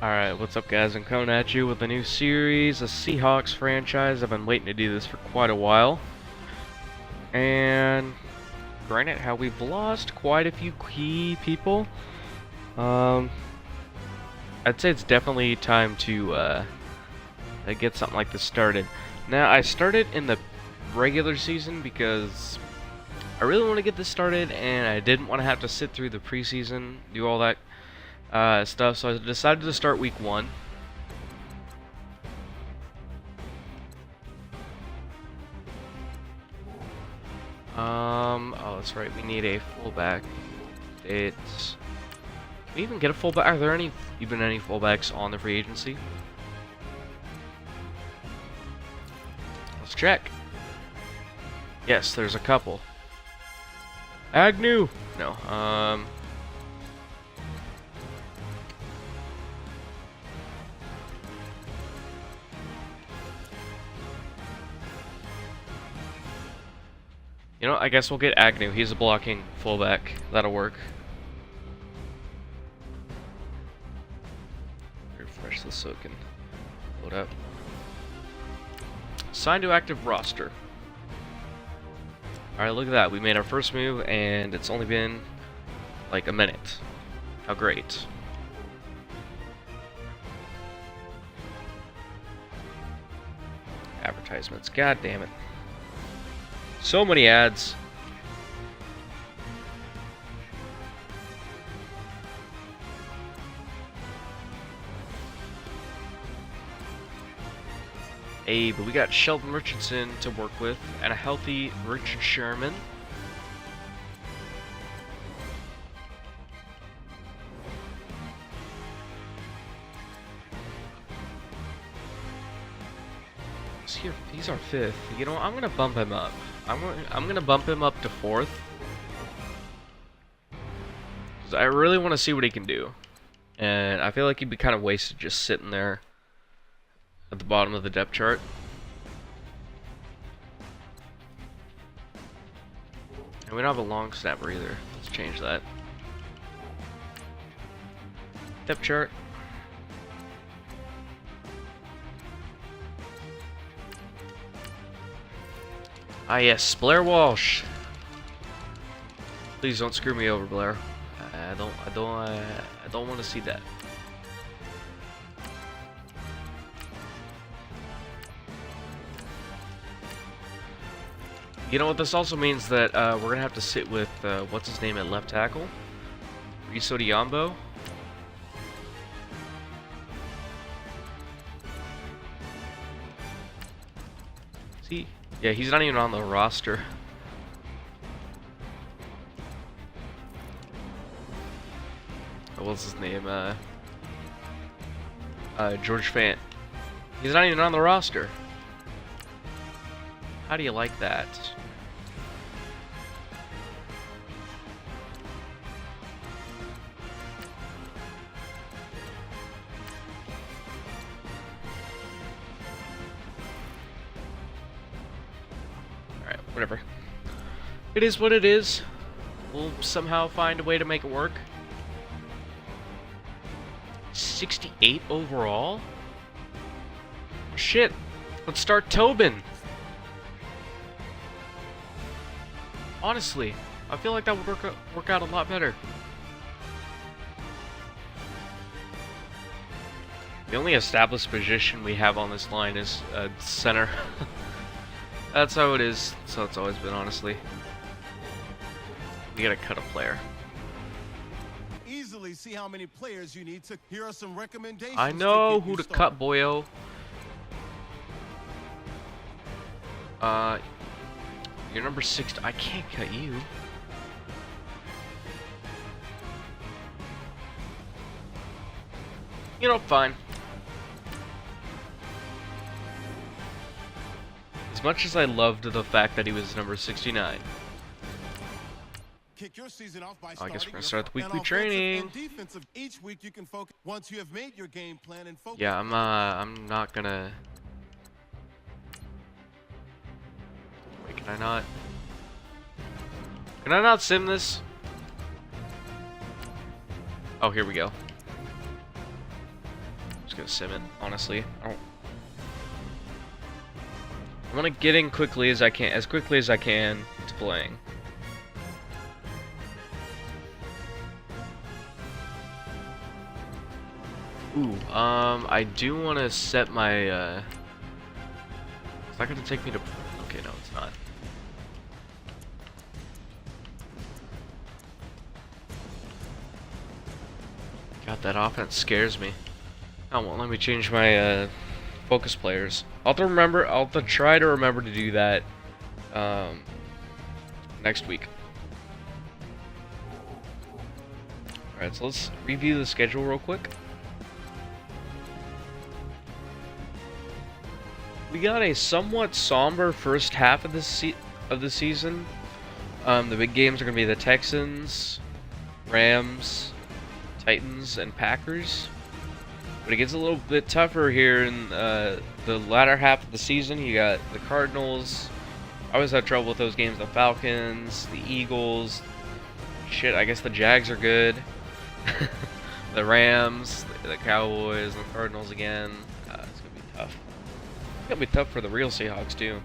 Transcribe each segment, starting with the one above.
Alright, what's up guys? I'm coming at you with a new series, a Seahawks franchise. I've been waiting to do this for quite a while. And granted how we've lost quite a few key people, I'd say it's definitely time to get something like this started. Now, I started in the regular season because I really want to get this started and I didn't want to have to sit through the preseason, do all that stuff, so I decided to start week 1. Oh, that's right, we need a fullback. Can we even get a fullback? Are there even any fullbacks on the free agency? Let's check. Yes, there's a couple. Agnew! No, you know, I guess we'll get Agnew. He's a blocking fullback. That'll work. Refresh this so it can load up. Sign to active roster. Alright, look at that. We made our first move and it's only been like a minute. How great. Advertisements. God damn it. So many ads. Hey, but we got Sheldon Richardson to work with, and a healthy Richard Sherman. He's our 5th. You know, I'm gonna bump him up. I'm gonna bump him up to 4th. 'Cause I really want to see what he can do. And I feel like he'd be kind of wasted just sitting there at the bottom of the depth chart. And we don't have a long snapper either. Let's change that. Depth chart. Ah yes, Blair Walsh. Please don't screw me over, Blair. I don't want to see that. You know what? This also means that we're gonna have to sit with what's his name at left tackle, Riso Diambo. See? Yeah, he's not even on the roster. What's his name? George Fant. He's not even on the roster. How do you like that? Alright, whatever. It is what it is. We'll somehow find a way to make it work. 68 overall? Shit. Let's start Tobin. Honestly, I feel like that would work out a lot better. The only established position we have on this line is center. That's how it is. That's how it's always been, honestly. We gotta cut a player. Easily see how many players you need to. Here are some recommendations. I know who to cut, boyo. You're number 6. I can't cut you. You know, fine. As much as I loved the fact that he was number 69. Kick your season off by I guess we're gonna start the weekly training. Each week you can focus once you have made your game plan and focus. Yeah, I'm not gonna. Wait, can I not? Can I not sim this? Oh, here we go. gonna sim it, honestly. I want to get in quickly as I can, to playing. Ooh, I do want to set my, Is that gonna take me to... Okay, no, it's not. God, that offense scares me. Oh, won't let me change my, focus players. I'll have to try to remember to do that, next week. Alright, so let's review the schedule real quick. We got a somewhat somber first half of the season. The big games are going to be the Texans, Rams, Titans, and Packers. But it gets a little bit tougher here in the latter half of the season. You got the Cardinals. I always have trouble with those games. The Falcons, the Eagles. Shit, I guess the Jags are good. The Rams, the Cowboys, and the Cardinals again. It's going to be tough. It's going to be tough for the real Seahawks, too.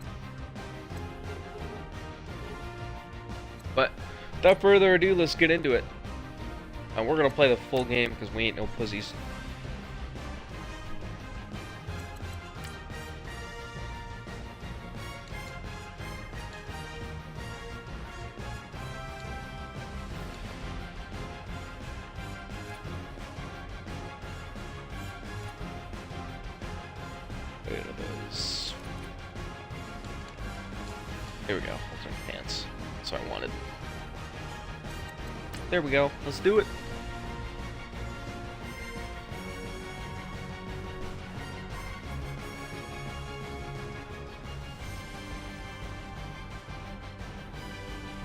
But without further ado, let's get into it. And we're going to play the full game because we ain't no pussies. Here we go. Alternate pants. That's what I wanted. There we go. Let's do it.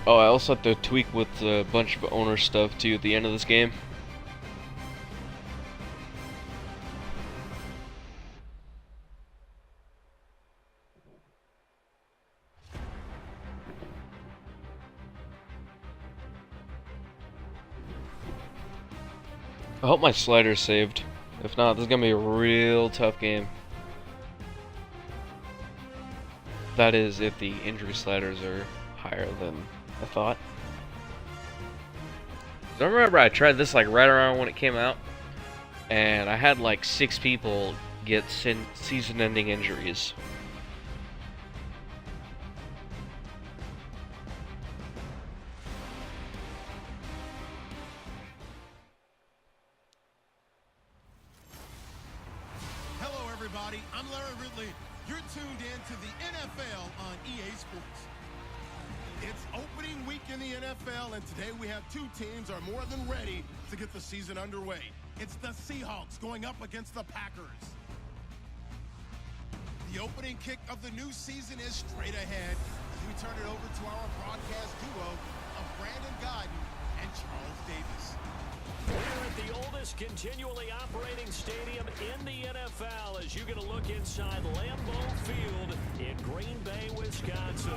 Oh, I also have to tweak with a bunch of owner stuff too at the end of this game. I hope my slider's saved. If not, this is gonna be a real tough game. That is, if the injury sliders are higher than I thought. I remember I tried this like right around when it came out, and I had like 6 people get season-ending injuries. I'm Larry Ridley. You're tuned in to the NFL on EA Sports. It's opening week in the NFL, and today we have 2 teams are more than ready to get the season underway. It's the Seahawks going up against the Packers. The opening kick of the new season is straight ahead as we turn it over to our broadcast duo of Brandon Godden and Charles Davis. We're at the oldest continually operating stadium in the NFL as you get a look inside Lambeau Field in Green Bay, Wisconsin.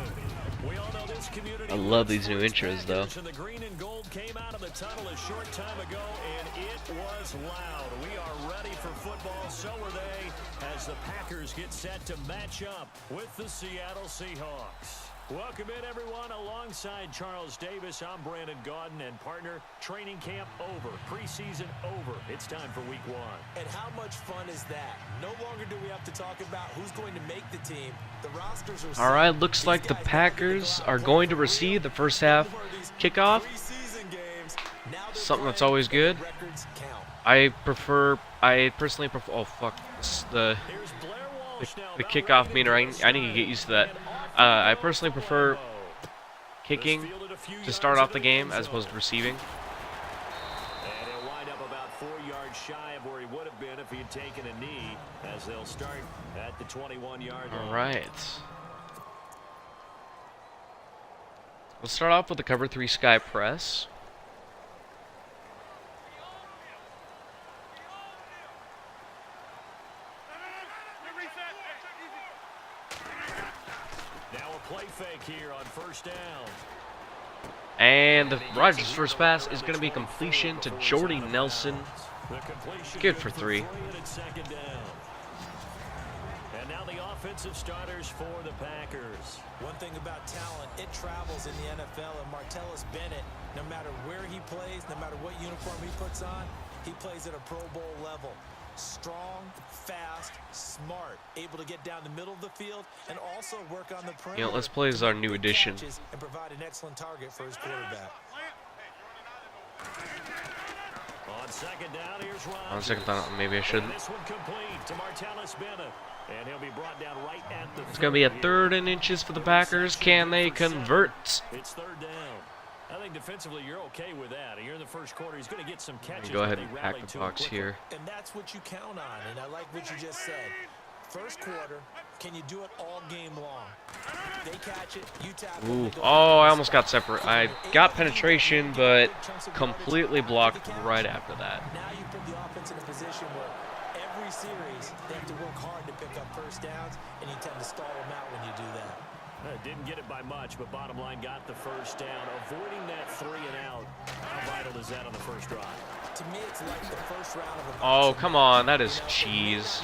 We all know this community. I love these new intros, though. And the green and gold came out of the tunnel a short time ago, and it was loud. We are ready for football, so are they, as the Packers get set to match up with the Seattle Seahawks. Welcome in, everyone. Alongside Charles Davis, I'm Brandon Godden, and partner, training camp over, preseason over. It's time for week 1. And how much fun is that? No longer do we have to talk about who's going to make the team. The rosters are all right, looks like the Packers are going to receive the first half kickoff. Something that's always good. I personally prefer, oh fuck, the kickoff meter. I need to get used to that. I personally prefer kicking to start off the game as opposed to receiving. And he'll wind up about 4 yards shy of where he would have been if he had taken a knee, as they'll start at the 21-yard line. All right. Let's start off with the cover 3 sky press. Play fake here on first down. And the Rodgers' first pass is going to be completion to Jordy Nelson. The completion Good for 3. And it's second down. And now the offensive starters for the Packers. One thing about talent, it travels in the NFL, and Martellus Bennett, no matter where he plays, no matter what uniform he puts on, he plays at a Pro Bowl level. Strong, fast, smart, able to get down the middle of the field and also work on the perimeter. You know, let's play as our new addition. And provide an excellent target for his quarterback. On second down, here's Rodgers. On second thought, maybe I shouldn't. This one complete to Martellus Bennett. And he'll be brought down right at the It's going to be a 3rd and inches for the Packers. Can they convert? It's 3rd down. I think defensively you're okay with that. You're in the first quarter. He's going to get some catches. Go ahead and pack the box here. And that's what you count on. And I like what you just said. First quarter, can you do it all game long? They catch it, you tap it. Oh, I almost got separate. I got penetration, but completely blocked right after that. Now you put the offense in a position where every series they have to work hard to pick up first downs, and you tend to stall them out when you do that. Didn't get it by much, but bottom line got the first down. Avoiding that 3 and out. How vital is that on the first drive? To me, it's like the first round of a Oh, come on. That is cheese.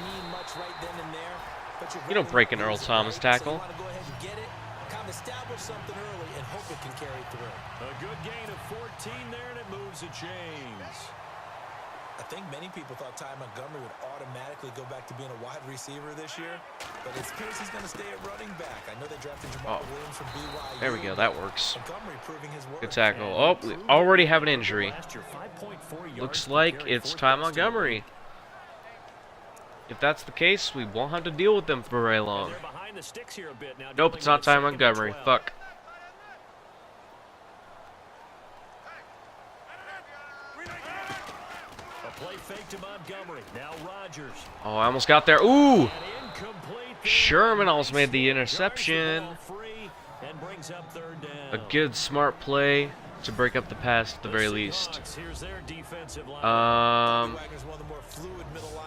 You don't break an Earl Thomas tackle. You want to go ahead and get it, kind of establish something early, and hope it can carry through. A good gain of 14 there, and it moves the chains. I think many people thought Ty Montgomery would automatically go back to being a wide receiver this year, but it appears he's going to stay at running back. I know they drafted Jamal Williams from BYU. There we go. That works. Montgomery proving his worth. Good tackle. Oh, we already have an injury. Looks like it's Ty Montgomery. If that's the case, we won't have to deal with them for very long. Nope, it's not Ty Montgomery. Fuck. Play fake to Montgomery. Now Rodgers. Oh, I almost got there. Ooh! Sherman almost made the interception. A good, smart play to break up the pass at the very least.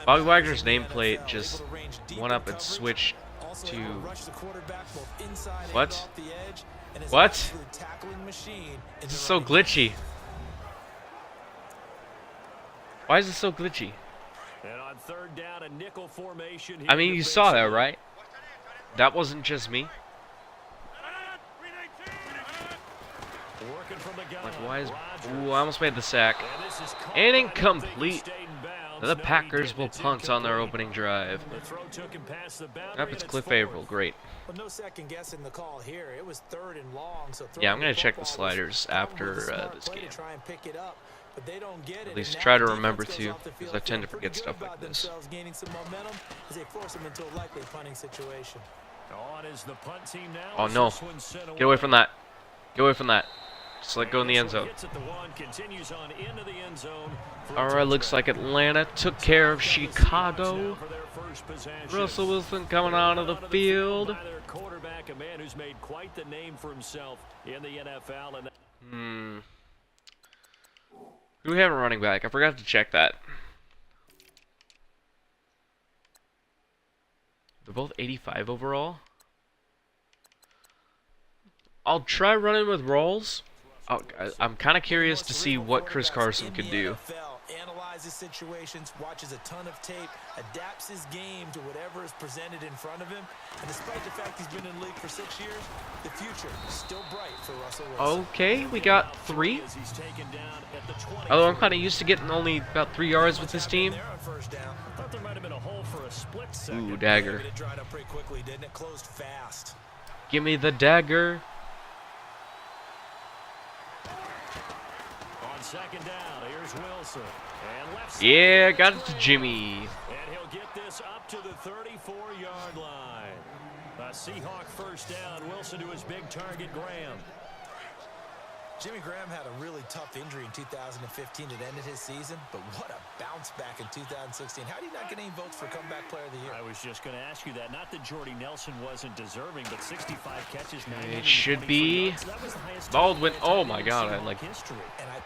Bobby Wagner's nameplate just went up and switched to... What? What? This is so glitchy. Why is it so glitchy? And on third down, a nickel formation. I mean, you saw that, right? That wasn't just me. Like, why is... Ooh, I almost made the sack. And incomplete. The Packers will punt on their opening drive. Yep, it's Cliff Averill. Great. Well, no second guessing the call here. It was 3rd and long, so yeah, I'm going to check the sliders after this game. Try and pick it up, but they don't get it. At least try to remember to, because I tend to forget stuff like this. Gaining some momentum as they force them into a likely punting situation. Oh no. Get away from that. Get away from that. Just let go in the end zone. Alright, looks like Atlanta took care of Chicago. Russell Wilson coming onto the field. Quarterback, a man who's made quite the name for himself in the NFL. Who do we have a running back? I forgot to check that. They're both 85 overall. I'll try running with Rawls. I'm kind of curious to see what Chris Carson could do. Analyzes situations, watches a ton of tape, adapts his game to whatever is presented in front of him. And despite the fact he's been in the league for 6 years, the future is still bright for Russell Wilson. Okay, we got 3. Although I'm kind of used to getting only about 3 yards with this team. Ooh, dagger. Give me the dagger. Second down, here's Wilson. And left yeah, got it to Jimmy. And he'll get this up to the 34-yard line. A Seahawk first down. Wilson to his big target, Graham. Jimmy Graham had a really tough injury in 2015 that ended his season, but what a bounce back in 2016. How do you not get any votes for Comeback Player of the Year? I was just going to ask you that. Not that Jordy Nelson wasn't deserving, but 65 catches. It should be Baldwin. Oh my God!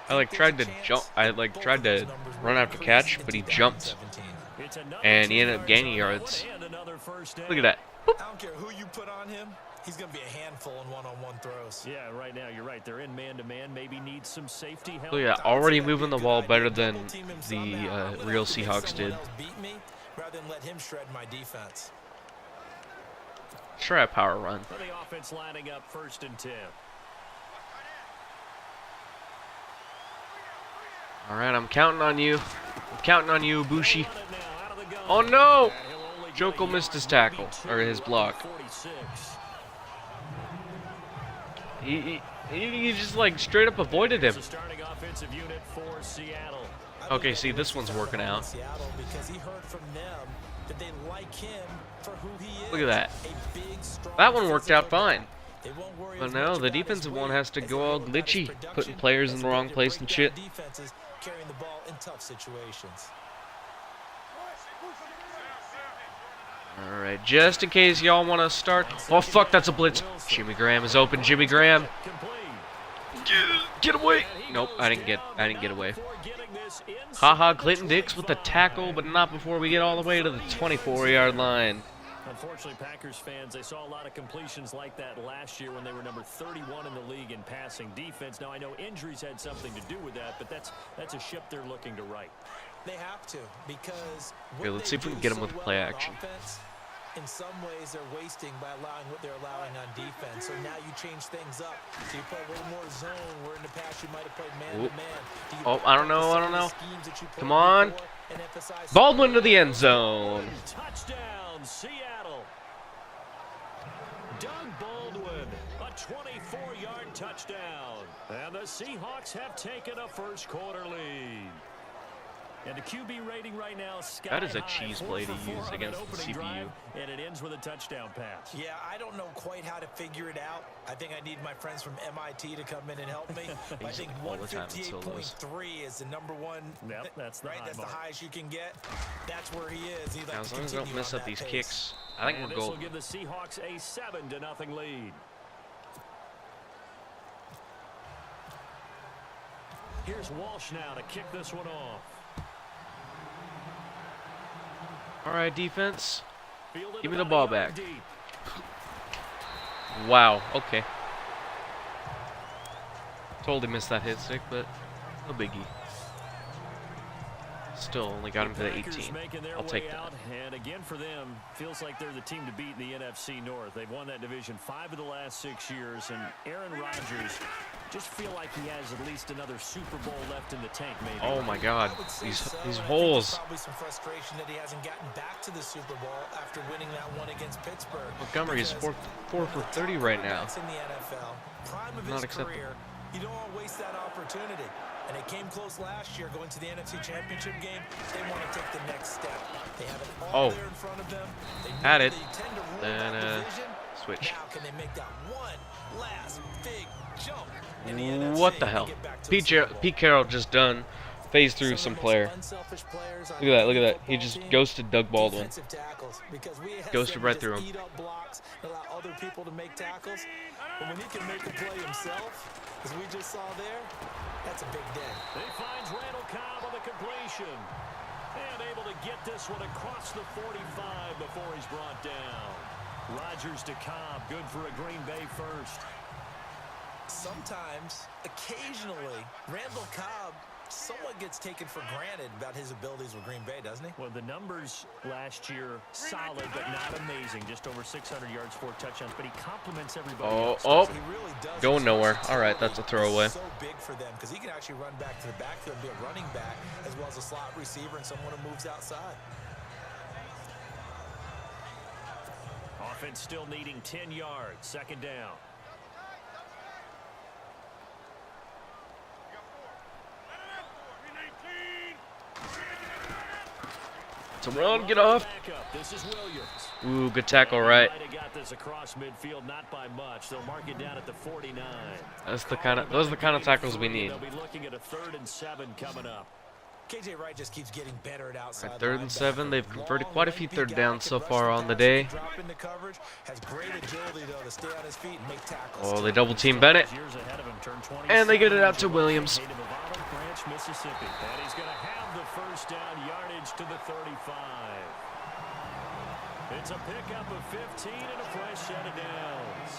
I tried to jump. I tried to run after catch, but he jumped, and he ended up gaining yards. Look at that. I don't care who you put on him. He's going to be a handful in one-on-one throws. Yeah, right now, you're right. They're in man-to-man. Maybe need some safety help. So yeah, already moving the ball better than the real Seahawks did. Rather than let him shred my defense. Try a power run. For the offense lining up 1st and 10. All right, I'm counting on you. I'm counting on you, Bushi. Oh no! Joko missed his tackle, or his block. He just like straight up avoided him. Okay, see, this one's working out. Look at that. That one worked out fine. But no, the defensive one has to go all glitchy, putting players in the wrong place and shit. Carrying the ball in tough situations. Alright, just in case y'all want to start. Oh, fuck, that's a blitz. Jimmy Graham is open. Jimmy Graham. Get away. Nope, I didn't get away. Haha, Clinton Dix with the tackle, but not before we get all the way to the 24-yard line. Unfortunately, Packers fans, they saw a lot of completions like that last year when they were number 31 in the league in passing defense. Now, I know injuries had something to do with that, but that's a ship they're looking to right. They have to, because okay, let's see if we can get them with play action. Offense, in some ways, they're wasting by allowing what they're allowing on defense. So now you change things up. So you play a little more zone, where in the past you might have played man-to-man. Oh, I don't know. Come on. Baldwin to the end zone. Touchdown, Seattle. Doug Baldwin, a 24-yard touchdown. And the Seahawks have taken a first quarter lead. And the QB rating right now, that is a cheese play to use against the CPU. Drive, and it ends with a touchdown pass. Yeah, I don't know quite how to figure it out. I think I need my friends from MIT to come in and help me. I think 158.3 is the number one. Yep, that's the right. That's the highest you can get. That's where he is. Now, as long as I don't mess up these kicks, I think we're golden. This will give the Seahawks a 7-0 lead. Here's Walsh now to kick this one off. All right, defense. Give me the ball back. Wow, okay. Totally missed that hit stick, but no biggie. Still only got him to the 18. I'll take that. And again, for them, feels like they're the team to beat in the NFC North. They've won that division 5 of the last 6 years, and Aaron Rodgers just feel like he has at least another Super Bowl left in the tank, maybe. Oh my God, these holes. Probably some frustration that he hasn't gotten back to the Super Bowl after winning that one against Pittsburgh. Montgomery is 4 for 30 right now. In the NFL, prime of his career, you don't want to waste that opportunity. And it came close last year going to the NFC Championship game. They want to take the next step. They have it all there in front of them. They had it. Tend to rule Then that division. switch. Now can they make that one last big jump in the NFC? What the hell? Pete Carroll just done phased through some player. Look at that. He just ghosted Doug Baldwin. Ghosted right through him. Allow other people to make tackles. But when he can make a play himself, as we just saw there, that's a big day. He finds Randall Cobb on the completion. And able to get this one across the 45 before he's brought down. Rodgers to Cobb, good for a Green Bay first. Sometimes, occasionally, Randall Cobb somewhat gets taken for granted about his abilities with Green Bay, doesn't he? Well, the numbers last year, solid but not amazing. Just over 600 yards, 4 touchdowns, but he compliments everybody else. He really does. Going nowhere. All right, that's a throwaway. So big for them because he can actually run back to the backfield and be a running back as well as a slot receiver and someone who moves outside. Offense still needing 10 yards. Second down. It's a run, get off. Ooh, good tackle, right? Got this across midfield, not by much. They'll mark it down at the 49. Those are the kind of tackles we need. They'll be looking at a 3rd and 7 coming up. KJ Wright just keeps getting better at outside. Right, 3rd and 7. They've converted quite a few 3rd downs so far on the day. Oh, they double team Bennett. And they get it out to Williams. Mississippi, and he's going to have the first down, yardage to the 35. It's a pickup of 15 and a fresh set of downs.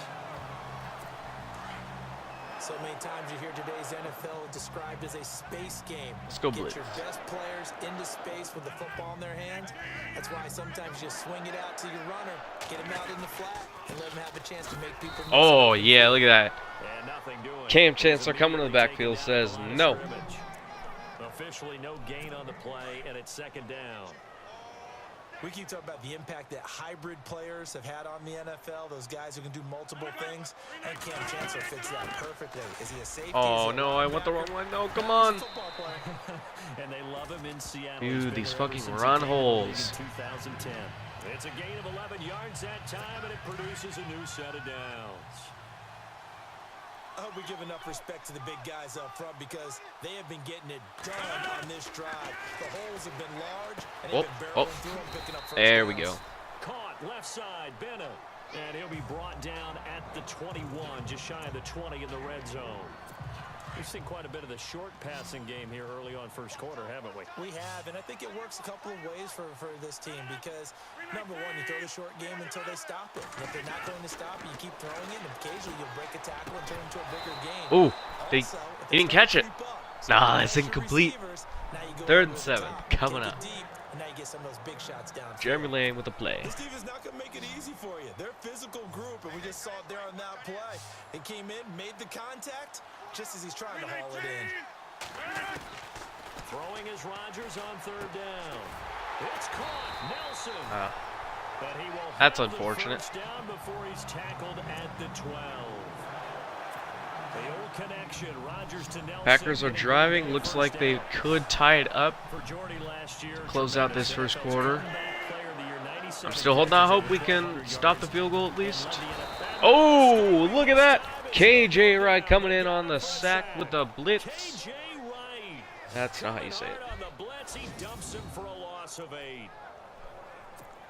So many times you hear today's NFL described as a space game. Let's go Get blitz. your best players into space with the football in their hands. That's why sometimes you swing it out to your runner, get him out in the flat, and let him have a chance to make people miss. Oh, yeah, look at that. And nothing doing. Cam Chancellor coming to the backfield says no. Officially no gain on the play, and it's second down. We keep talking about the impact that hybrid players have had on the NFL, those guys who can do multiple things, and Cam Chancellor fits that perfectly. Is he a safety? Oh, no, I went the wrong way. No, come on. And they love him in Seattle. Dude, these fucking run holes. 2010. It's a gain of 11 yards that time, and it produces a new set of downs. I hope we give enough respect to the big guys up front because they have been getting it done on this drive. The holes have been large, and they've been barreling through them, picking up first There we downs. go. Caught left side, Bennett. And he'll be brought down at the 21, just shy of the 20 in the red zone. We've seen quite a bit of the short passing game here early on first quarter, haven't we? We have, and I think it works a couple of ways for this team because, number one, you throw the short game until they stop it. And if they're not going to stop it, you keep throwing it, and occasionally you'll break a tackle and turn it into a bigger game. Ooh, Also, he didn't catch it. Nah, that's incomplete. Third and 7 coming up. And now you get some of those big shots down. Jeremy Lane with the play. This team is not going to make it easy for you. They're a physical group, and we just saw it there on that play. It came in, made the contact, just as he's trying to haul it in. Throwing is Rodgers on third down. It's caught. Nelson. But he will That's have the unfortunate. first down before he's tackled at the 12. The old connection, Rodgers to Nelson. Packers are driving. Looks like they could tie it up. For Jordy last year, Close out this tremendous first NFL quarter. comeback player of the year, 97 I'm still holding out hope we catches, can 100 stop the yards. field goal at least. On the NFL. Oh, look at that. KJ Wright coming in on the sack with the blitz. KJ Wright. That's not how you say it. On the blitz, he dumps him for a loss of 8.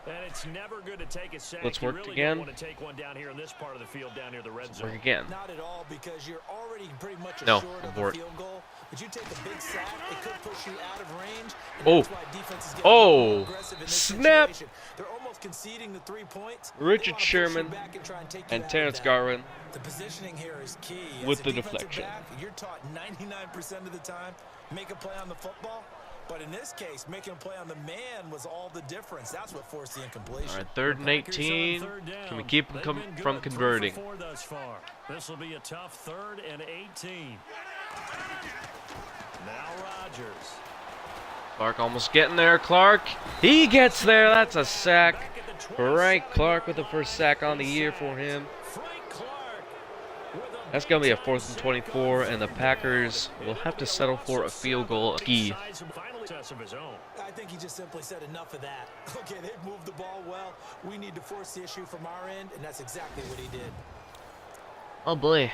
And it's never good to take a sack. Let's You work really again. don't want to take one down here in this part of the field, down near the red zone. Work again. Not at all, because you're already pretty much No, assured of a abort. field goal. But you take a big sack, it could push you out of range. And Oh. that's why defenses get Oh. more aggressive in this Snap. situation. They're almost conceding the 3 points. They Richard wanna push you Sherman back and try and take you and out of Terrence that. Garvin The positioning here is key. with As a the defensive deflection. back, you're taught 99% of the time, make a play on the football. But in this case, making a play on the man was all the difference. That's what forced the incompletion. All right, third and 18. Can we keep them from converting? Thus far. This will be a tough third and 18. Now Rodgers. Clark almost getting there. Clark, he gets there. That's a sack. Back at the Frank 27 Clark with the first sack on the year for him. Frank Clark with a That's going to be a 4th and 24, and the Packers will have to settle for a field goal. Final test of his own. I think he just simply said enough of that. Okay, they've moved the ball well. We need to force the issue from our end, and that's exactly what he did. Oh boy,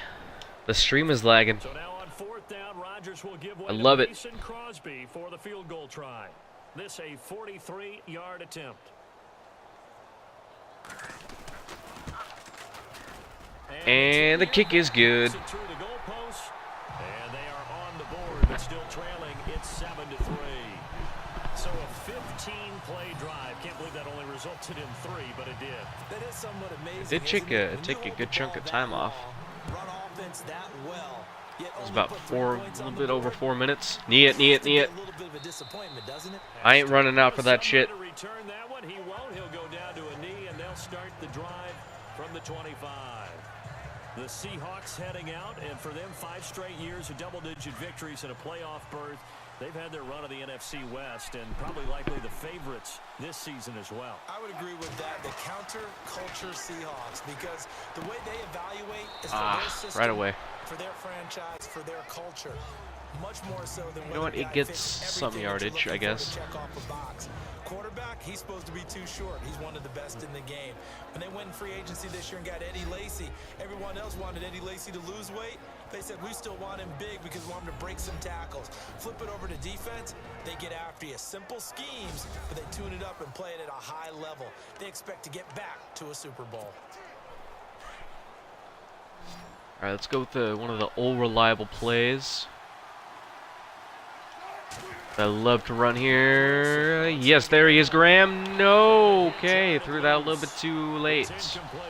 the stream is lagging. So now on fourth down, Rodgers will give way I love to it. Mason Crosby for the field goal try. This a 43-yard attempt. And the kick is good. Through the goalpost, and they are on the board, but still trailing. It's 7-3. So a 15-play drive. Can't believe that only resulted in 3, but it did. That is somewhat amazing. It did take a good chunk of time off. Run offense that well. It was about a little bit over 4 minutes. Knee it, knee it, knee it. A little bit of a disappointment, doesn't it? I ain't running out for that shit. To return that one, he won't. He'll go down to a knee, and they'll start the drive from the 25. The Seahawks heading out, and for them, 5 straight years of double-digit victories and a playoff berth. They've had their run of the NFC West, and probably likely the favorites this season as well. I would agree with that. The counter-culture Seahawks, because the way they evaluate is for their system, right away. for their franchise, for their culture. Much more so than You know what? whether a It guy gets fits some everything that you're yardage, I looking for to guess. check off a box. Quarterback, he's supposed to be too short. He's one of the best in the game. When they went in free agency this year and got Eddie Lacy, everyone else wanted Eddie Lacy to lose weight. They said, we still want him big because we want him to break some tackles. Flip it over to defense, they get after you. Simple schemes, but they tune it up and play it at a high level. They expect to get back to a Super Bowl. All right, let's go with one of the old reliable plays. I love to run here. Yes, there he is, Graham. No. Okay, threw that a little bit too late.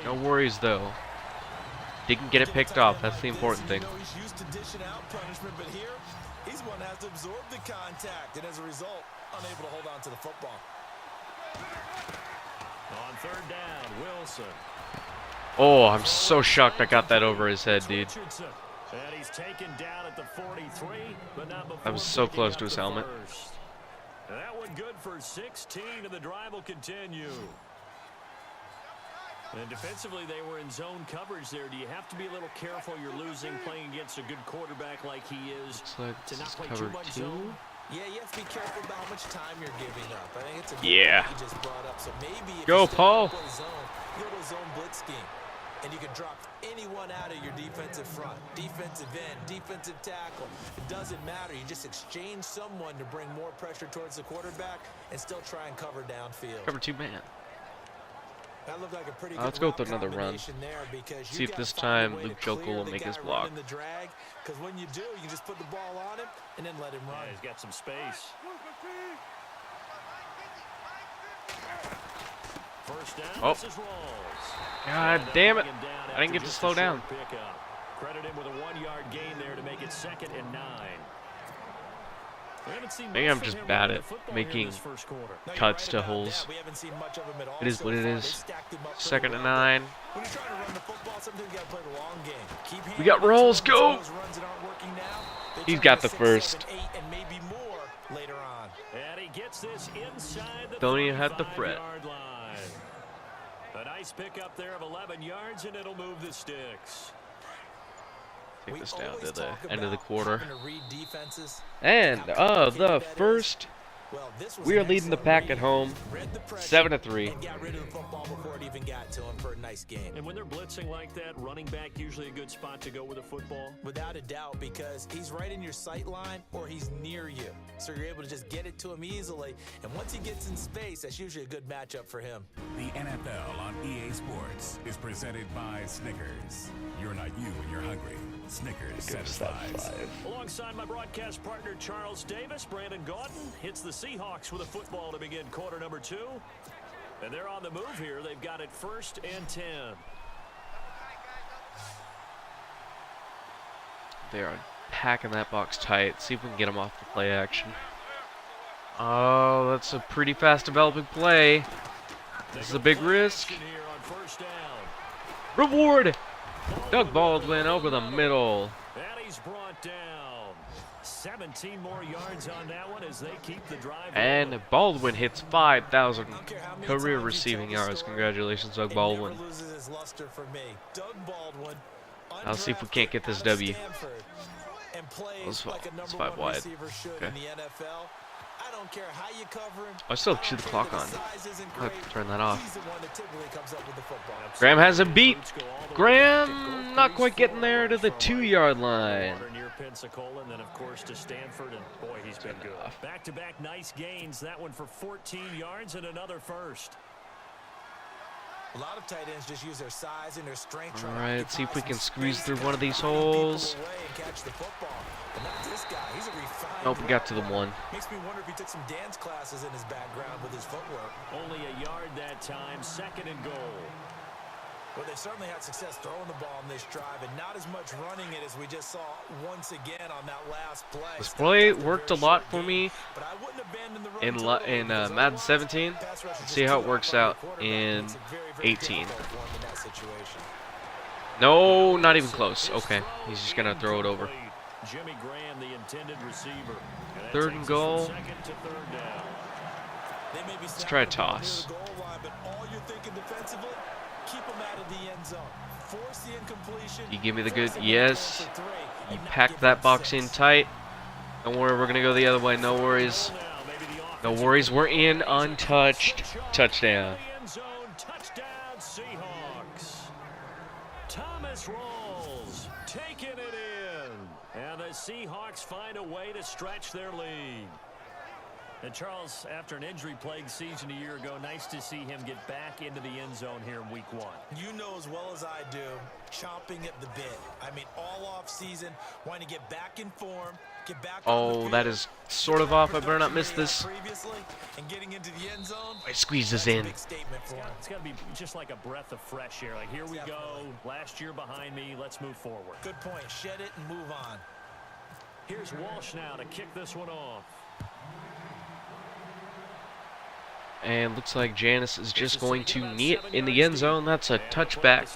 No worries, though. Didn't get it picked off. That's the important thing. He's used to dishing out punishment, but here, he's one that has to absorb the contact, and as a result, unable to hold on to the football. On third down, Wilson. Oh, I'm so shocked I got that over his head, dude. And he's taken down at the 43, but not before I was so picking close up to his the helmet. first. That one good for 16, and the drive will continue. And defensively, they were in zone coverage there. Do you have to be a little careful? You're losing playing against a good quarterback like he is. Looks like to this not is play too covered much too. zone. Yeah, you have to be careful about how much time you're giving up. I think it's a good Yeah. point you just brought up. So maybe if Go, you still Paul. play zone, you go to a zone blitz scheme, and you can drop anyone out of your defensive front, defensive end, defensive tackle. It doesn't matter. You just exchange someone to bring more pressure towards the quarterback and still try and cover downfield. Cover 2 man. That looked like a pretty Let's good go with another run. combination there because See you if gotta this find a time way Luke to Jokel clear will the make his guy block. running the drag, because when you do, you just put the ball on him and then let him run. Yeah, he's got some space. First down, Oh. this is Rawls. God And damn it. bring him down I didn't after get to just slow a down. short pickup. Credit him with a 1-yard gain there to make it 2nd and 9. We haven't seen Maybe much I'm from just him bad running at the football here in making this first quarter. No, you're cuts right to about holes. that. We haven't seen much of him at all It is so what it far. is. They stacked him up pretty 2nd and well. 9. When you're trying to run the football, sometimes you got to play the long game. Keep We got handing it to rolls, him. go! Some of those runs that aren't working now, they He's turn got to the 6, first. 7, 8, and maybe more later on. And he gets this inside the Don't even have to fret. 35-yard line. A nice pickup there of 11 yards, and it'll move the sticks. Take We this down always to the talk end of the about quarter. having to read defenses. And How the complicated that is. first, Well, this was we are an leading the excellent pack read. at home, Read the pressure 7-3. and got rid of the football before it even got to him for a nice game. And when they're blitzing like that, running back usually a good spot to go with a football. Without a doubt, because he's right in your sight line or he's near you. So you're able to just get it to him easily. And once he gets in space, that's usually a good matchup for him. The NFL on EA Sports is presented by Snickers. You're not you when you're hungry. Snickers satisfies. Alongside my broadcast partner Charles Davis, Brandon Gaudin hits the Seahawks with a football to begin quarter number 2. And they're on the move here. They've got it 1st and 10. They are packing that box tight. See if we can get them off the play action. Oh, that's a pretty fast developing play. This is a big risk. Here on 1st down. Reward! Doug Baldwin over the middle. And he's brought down. 17 more yards on that one as they keep the drive. And going. Baldwin hits 5,000 I don't care how many career times you receiving tell the yards. story, Congratulations, Doug it Baldwin. never loses its luster for me. Doug Baldwin, I'll see if we can't get this undrafted out of W. Stanford, and plays Let's like a fall. number It's 5 one wide. receiver should Okay. in the NFL. I don't care how you cover him. I still I chew the don't care clock that on. his size isn't I'll have great. to turn that off. He's the one that typically comes up with the football. Graham has him beat. Boots go all the way Graham back to Gold not Creek quite getting there to the from 2-yard line. Water near Pensacola, and then of course to Stanford, and boy, he's been good. Back-to-back nice gains. That one for 14 yards and another first. A lot of tight ends just use their size and their strength. All right, let's see if we can squeeze space, through one of these knock people holes. away and catch the football. But not this guy. He's a refined Nope, we got to the runner. 1. Makes me wonder if he took some dance classes in his background with his footwork. Only a yard that time. 2nd and goal. Well, they certainly had success throwing the ball on this drive and not as much running it as we just saw once again on that last play. This Still play after a worked a very lot short for game, me but I wouldn't abandon the run in totally, because Madden otherwise, 17. pass rush is See just how too it works hard out for the quarterback. in Makes it very, very 18. difficult for him in that situation. No, not even close. Okay, he's just going to throw it over. Jimmy Graham, the intended receiver. And that 3rd and takes us goal. from 2nd to 3rd down. They may be Let's try a snapping the ball near toss. the goal line, but all you're thinking defensively, keep them out of the end zone. Force the incompletion. You give me the force good, them to yes. go for 3, You and not pack give that them box 6. in tight. Don't worry, we're going to go the other way. No worries. Now, maybe the No offensive worries, we're in coordinator untouched. switch on. Touchdown. The end zone, touchdown Seahawks. Thomas Rawls taking it in. And the Seahawks find a way to stretch their lead. And Charles, after an injury-plagued season a year ago, nice to see him get back into the end zone here in week 1. You know as well as I do, chomping at the bit. I mean, all off season, wanting to get back in form, Get back on the Oh, field. that is sort of off. I better not miss this. Previously, and getting into the end zone. I squeeze this That's a in. big statement for him. It's got to be just like a breath of fresh air. Like, here we go. Last year behind me. Let's move forward. Good point. Shed it and move on. Here's Walsh now to kick this one off. And looks like Janice is just going to knee it in the end zone. That's a touchback.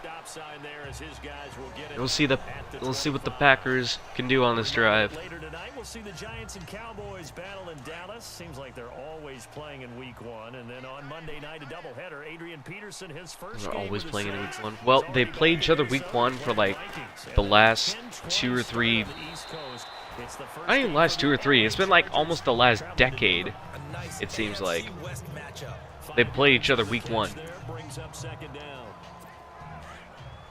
We'll see what the Packers can do on this drive. Later tonight, we'll see the Giants and Cowboys battle in Dallas. Seems like they're always playing in Week 1. And then on Monday night, a doubleheader. Adrian Peterson, his first They're game always with the playing in Week Saints. 1. Well, they played each other Week 1 for like the last 2 or 3. I mean, last 2 or 3. It's been like almost the last decade. A nice It seems AFC like West matchup. they play each other Week 1. Brings up second down.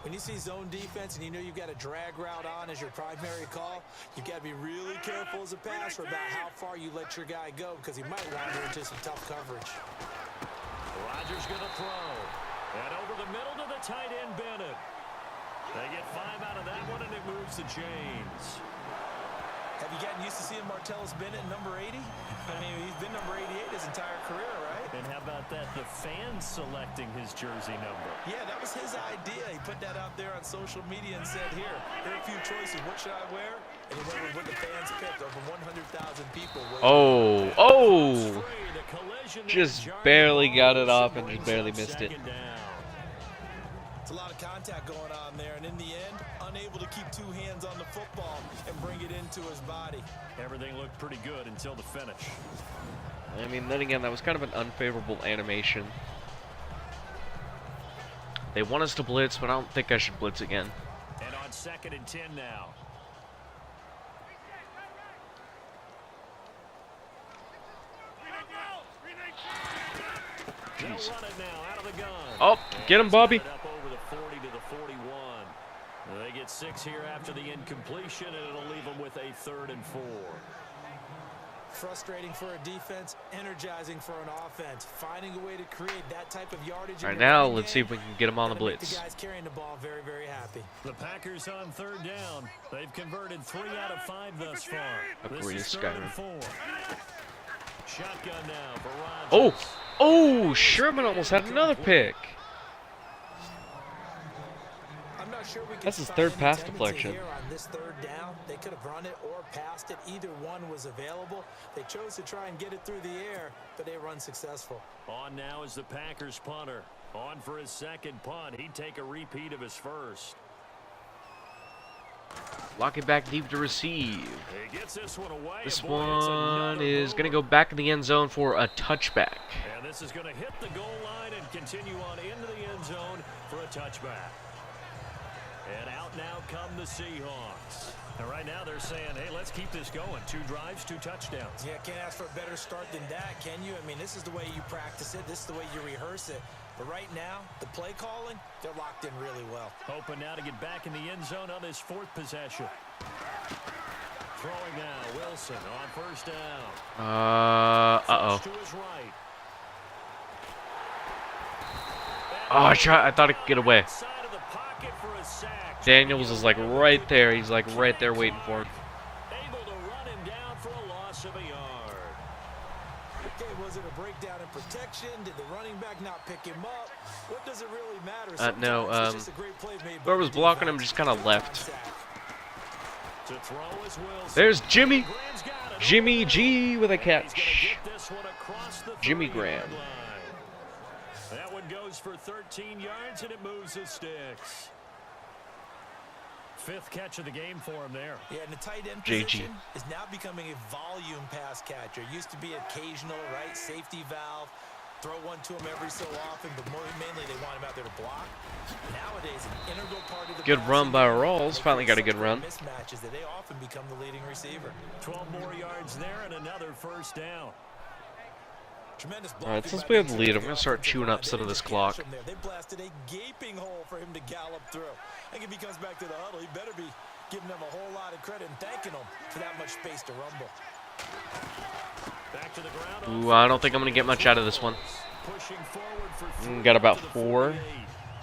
When you see zone defense and you know you've got a drag route on as your primary call, you've got to be really careful as a passer about how far you let your guy go because he might wander into some tough coverage. Rodgers going to throw. And over the middle to the tight end, Bennett. They get 5 out of that one, and it moves to James. Have you gotten used to seeing Martellus Bennett number 80? I mean, he's been number 88 his entire career, right? And how about that? The fans selecting his jersey number. Yeah, that was his idea. He put that out there on social media and said, here are a few choices. What should I wear? And he went with what the fans picked. Over 100,000 people. Oh, just barely got it off and just barely missed it. It's a lot of contact going on there, and in the end, unable to keep 2 hands on the football and bring it into his body. Everything looked pretty good until the finish. I mean, then again, that was kind of an unfavorable animation. They want us to blitz, but I don't think I should blitz again. And on 2nd and 10 now. Jeez. Run it now out of the gun. Oh, get him, Bobby. Up over the 40 to the 41. They get 6 here after the incompletion, and it'll leave them with a 3rd and 4. Frustrating for a defense, energizing for an offense. Finding a way to create that type of yardage. All right, now let's see if we can get him on the Gonna make blitz. The guys carrying the ball very, very happy. The Packers on 3rd down. They've converted 3 out of 5 thus far. Agree, This is 3rd and Skyrim. 4. Shotgun now for Oh, Rodgers. oh, Sherman almost had another pick. I'm not sure we can That's his find 3rd any pass tendency deflection. here on this 3rd down. They could have run it or passed it. Either one was available. They chose to try and get it through the air, but they were unsuccessful. On now is the Packers punter. On for his 2nd punt. He'd take a repeat of his 1st. Lock it back deep to receive. He gets this one away. This Boy, it's one another is going to mover. go back in the end zone for a touchback. And this is going to hit the goal line and continue on into the end zone for a touchback. And out now come the Seahawks. And right now they're saying, hey, let's keep this going. 2 drives, 2 touchdowns. Yeah, can't ask for a better start than that, can you? I mean, this is the way you practice it. This is the way you rehearse it. But right now, the play calling, they're locked in really well. Hoping now to get back in the end zone on this 4th possession. Throwing now, Wilson on 1st down. Uh-oh. To his right. Oh, I thought it could get away. Side of the pocket for a sack. Daniels is like right there. He's like right there waiting for him. Able to run him down for a loss of a yard. Okay, was it a breakdown in protection? Did the running back not pick him up? What does it really matter? No, Sometimes it's just a great play made by whoever was the blocking him defense. just kind of left. To throw is Wilson. There's Jimmy. Graham's got it. Jimmy G with a He's gonna catch. get this one across the Jimmy 30-yard Graham. line. That one goes for 13 yards, and it moves the sticks. 5th catch of the game for him there. Yeah, and the tight end JG. position is now becoming a volume pass catcher. Used to be occasional, right? Safety valve. Throw one to him every so often, but mainly they want him out there to block. Nowadays, an integral part of the Good run passing by game. Rawls. They Finally got a create good run. mismatches that they often become the leading receiver. 12 more yards there and another 1st down. Tremendous All right, blocking since by we have the the lead, I'm interior going to start offensive chewing line. up some of They this didn't clock. catch him there. They blasted a gaping hole for him to gallop through. I think if he comes back to the huddle, he better be giving them a whole lot of credit and thanking them for that much space to rumble. Back to the ground. Ooh, I don't think I'm going to get much out of this one. Pushing forward for 3 Got about to the 4. 48.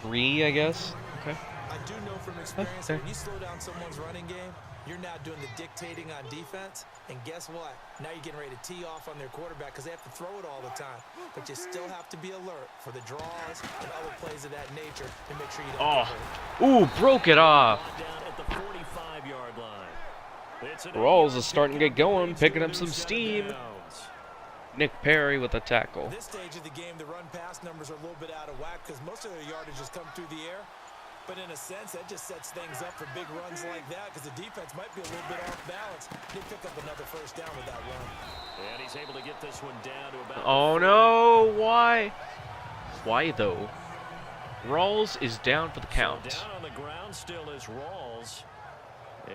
3, I guess. Okay. I do know from experience that when you slow down someone's running game, You're now doing the dictating on defense, and guess what? Now you're getting ready to tee off on their quarterback because they have to throw it all the time. But you still have to be alert for the draws and other plays of that nature to make sure you don't get hurt. Ooh, broke it off. Down at the 45-yard line. It's an Rawls is starting to get going, picking up some steam. downs. Nick Perry with a tackle. At this stage of the game, the run-pass numbers are a little bit out of whack because most of their yardage has come through the air. But in a sense, that just sets things up for big runs like that because the defense might be a little bit off balance. They pick up another first down with that run. And he's able to get this one down to about... Oh no, why? Why though? Rawls is down for the count. Down on the ground still is Rawls.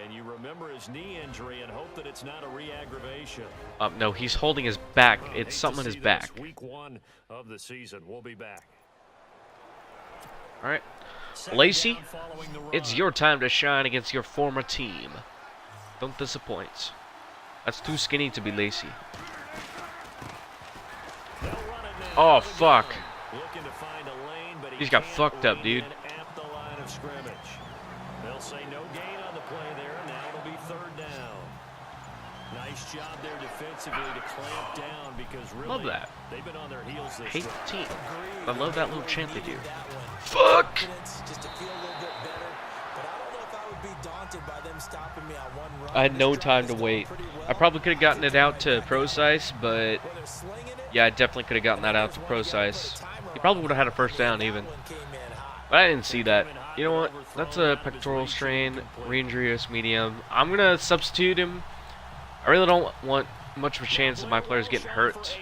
And you remember his knee injury and hope that it's not a re-aggravation. No, he's holding his back. It's something in his back. Week 1 of the season. We'll be back. All right. Lacey, it's your time to shine against your former team. Don't disappoint. That's too skinny to be Lacey. Oh, fuck. He's got fucked up, dude. They'll say no gain on the play there. Now it'll be third down. Nice job there defensively to clamp down because really Love that. they've been on their heels this Hate drive. the team. I love that little chant they do. Fuck! Just to feel a little bit better, but I don't know if I would be daunted by them stopping me on one run. I had no time to wait. I probably could have gotten it out to Pro-Size, but yeah, I definitely could have gotten that out to Pro-Size. He probably would have had a first down even. But I didn't see that. You know what? That's a pectoral strain, re-injurious medium. I'm going to substitute him. I really don't want much of a chance of my players getting hurt.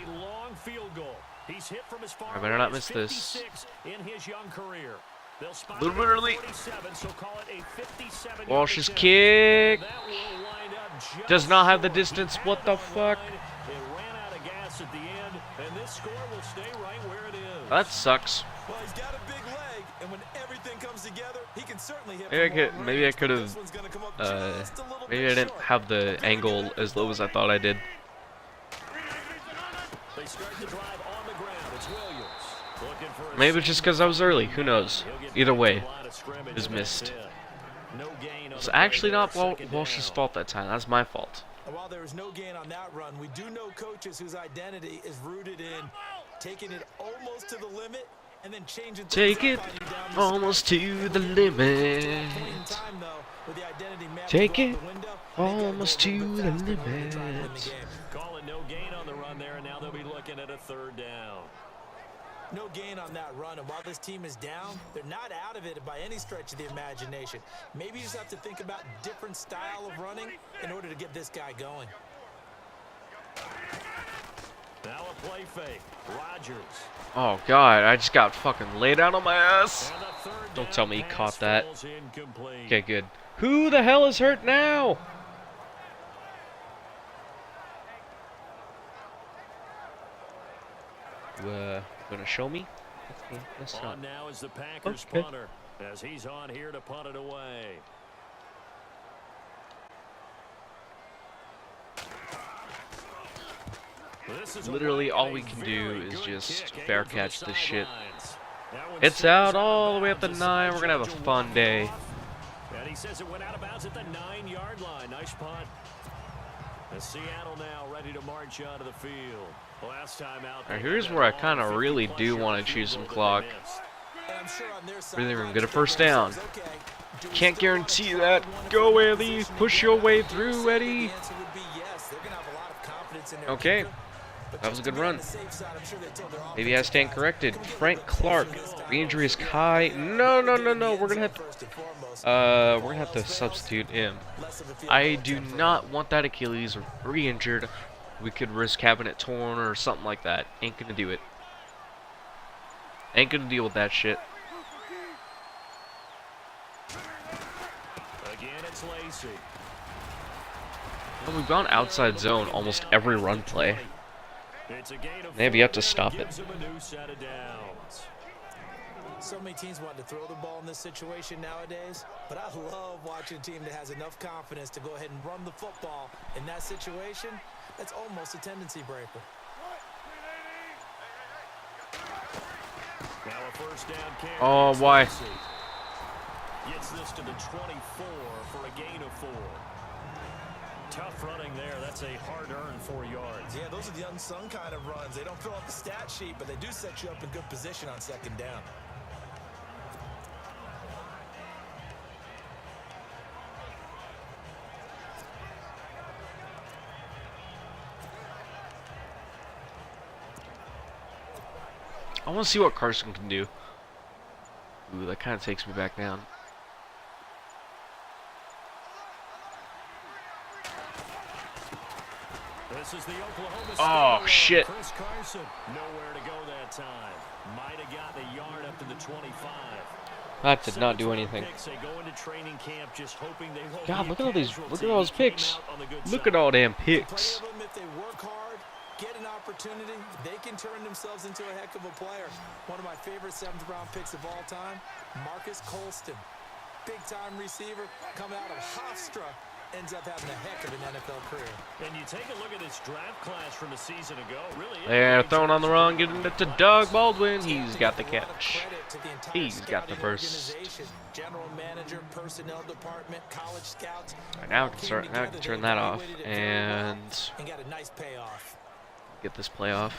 I better not miss this. A little bit early. Walsh's kick does not have the distance. What the fuck? That sucks. Well, he's got a big leg, and when everything comes together, he can certainly hit. Maybe I could have. Maybe I didn't have the angle as low as I thought I did. Maybe it's just because I was early. Who knows? Either way, it was missed. It's actually not Walsh's fault that time. That's my fault. And while there was no gain on that run, we do know coaches whose identity is rooted in taking it almost to the limit and then changing things. Take it almost to the limit. Take it almost to the limit. Calling no gain on the run there, and now they'll be looking at a third down. No gain on that run, and while this team is down, they're not out of it by any stretch of the imagination. Maybe you just have to think about different style of running in order to get this guy going. Now a play fake. Rodgers. Oh god, I just got fucking laid out on my ass. Don't tell me he caught that. Okay, good. Who the hell is hurt now? Gonna show me? That's not. On now is the Packers Okay. punter as he's on here to punt it away. Literally all we can do is just fair catch this shit. It's out all the way up to 9. We're gonna have a fun day. And he says it went out of bounds at the 9-yard line. Nice punt. And Seattle now ready to march onto the field. Last time out. Alright, here's where I kind of really do want to choose some clock. Really, we're gonna get a first down. Can't guarantee that. Go, Eddie. Push your way through, Eddie. Okay. That was a good run. Maybe I stand corrected. Frank Clark. Re-injury is Kai. No. We're gonna have to substitute him. I do not want that Achilles re-injured. We could risk having it torn or something like that. Ain't gonna do it. Ain't gonna deal with that shit. Again, it's Lacey. Well, we've gone outside zone almost every run play. They have yet to stop it. So many teams want to throw the ball in this situation nowadays, but I love watching a team that has enough confidence to go ahead and run the football in that situation. That's almost a tendency breaker. Now a first down carry. Oh, why? Gets this to the 24 for a gain of 4. Tough running there. That's a hard-earned 4 yards. Yeah, those are the unsung kind of runs. They don't fill up the stat sheet, but they do set you up in good position on second down. I want to see what Carson can do. Ooh, that kind of takes me back down. This is the Oklahoma Oh, shit. Chris Carson, nowhere to go that time. Might have gotten a yard up to the 25. That did not do anything. They go into training camp just hoping they won't God, be look at all these. casualty. Look at all those picks. Came out on the good Look side. at all damn Play picks. of them, if they work hard, get an opportunity, they can turn themselves into a heck of a player. One of my favorite 7th-round picks of all time, Marcus Colston. Big-time receiver, coming out of Hofstra, ends up having a heck of an NFL career. And you take a look at this draft class from a season ago. Really, They're throwing on the run, getting it to Doug Baldwin. He's got the catch. He's got the first. General manager, personnel department, college scouts. Right, now I can start. Now I can turn that off and got a nice payoff. get this play off.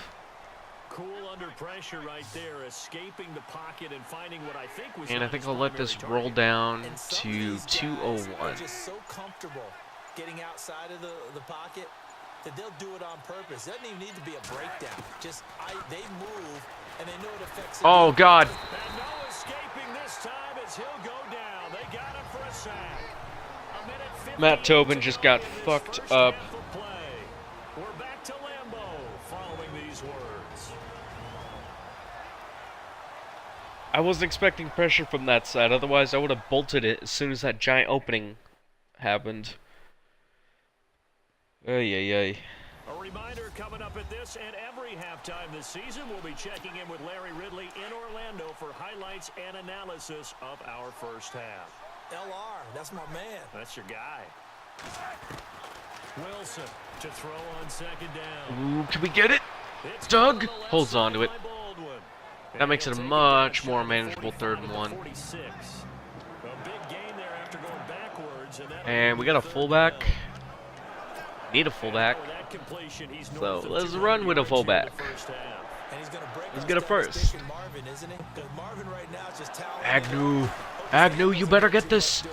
Cool under pressure right there, escaping the pocket and finding what I think was. And I think I'll let this primary roll target. down And some of to these guys 201. are just so comfortable getting outside of the pocket that they'll do it on purpose. It doesn't even need to be a breakdown. Just they move and they know it affects. Oh God! And no escaping this time as he'll go down. They got him for a sack. A minute 58 Matt Tobin to just go got in this fucked first up. half of play. We're back to Lambeau following these words. I wasn't expecting pressure from that side. Otherwise, I would have bolted it as soon as that giant opening happened. Ay, ay, ay. A reminder coming up at this and every halftime this season, we'll be checking in with Larry Ridley in Orlando for highlights and analysis of our first half. LR, that's my man. That's your guy. Wilson to throw on second down. Ooh, can we get it? It's Doug on the left holds on to side it. by Baldwin. That And makes he'll it a take much down more shot at manageable 45 third and to the 1. 46. A big gain there after going backwards. And we got a fullback. Need a fullback. So let's run with a fullback. And he's going to break. Let's get a first. Marvin, isn't he? 'Cause Marvin right now is just talented. Agnew. Agnew, you better get this.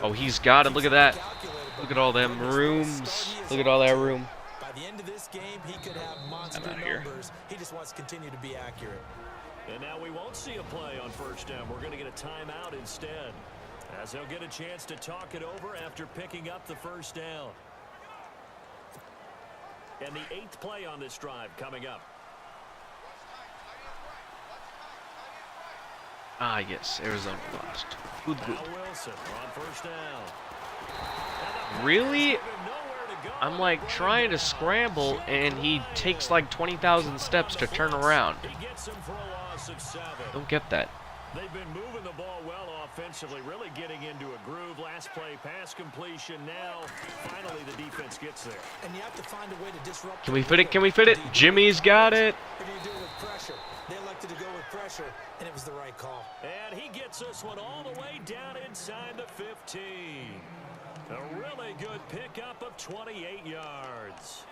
Oh, he's got it. Look at that. Look at all them rooms. Look at all that room. By the end of this game, he could have monster outta here. numbers. He just wants to continue to be accurate. And now we won't see a play on first down. We're going to get a timeout instead, as they'll get a chance to talk it over after picking up the first down. And the 8th play on this drive coming up. Ah, yes. Arizona lost. Good, good. Now Wilson on first down. Really? Nowhere to go. I'm like trying to scramble and he takes like 20,000 steps to turn around. He gets him for a loss of 7. Don't get that. They've been moving the ball well offensively, really getting into a groove. Last play, pass completion. Now, finally, the defense gets there. And you have to find a way to disrupt. Can we fit it? Can we fit it? Jimmy's got it. What do you do with pressure? They elected to go with pressure, and it was the right call. And he gets this one all the way down inside the 15. A really good pickup of 28 yards.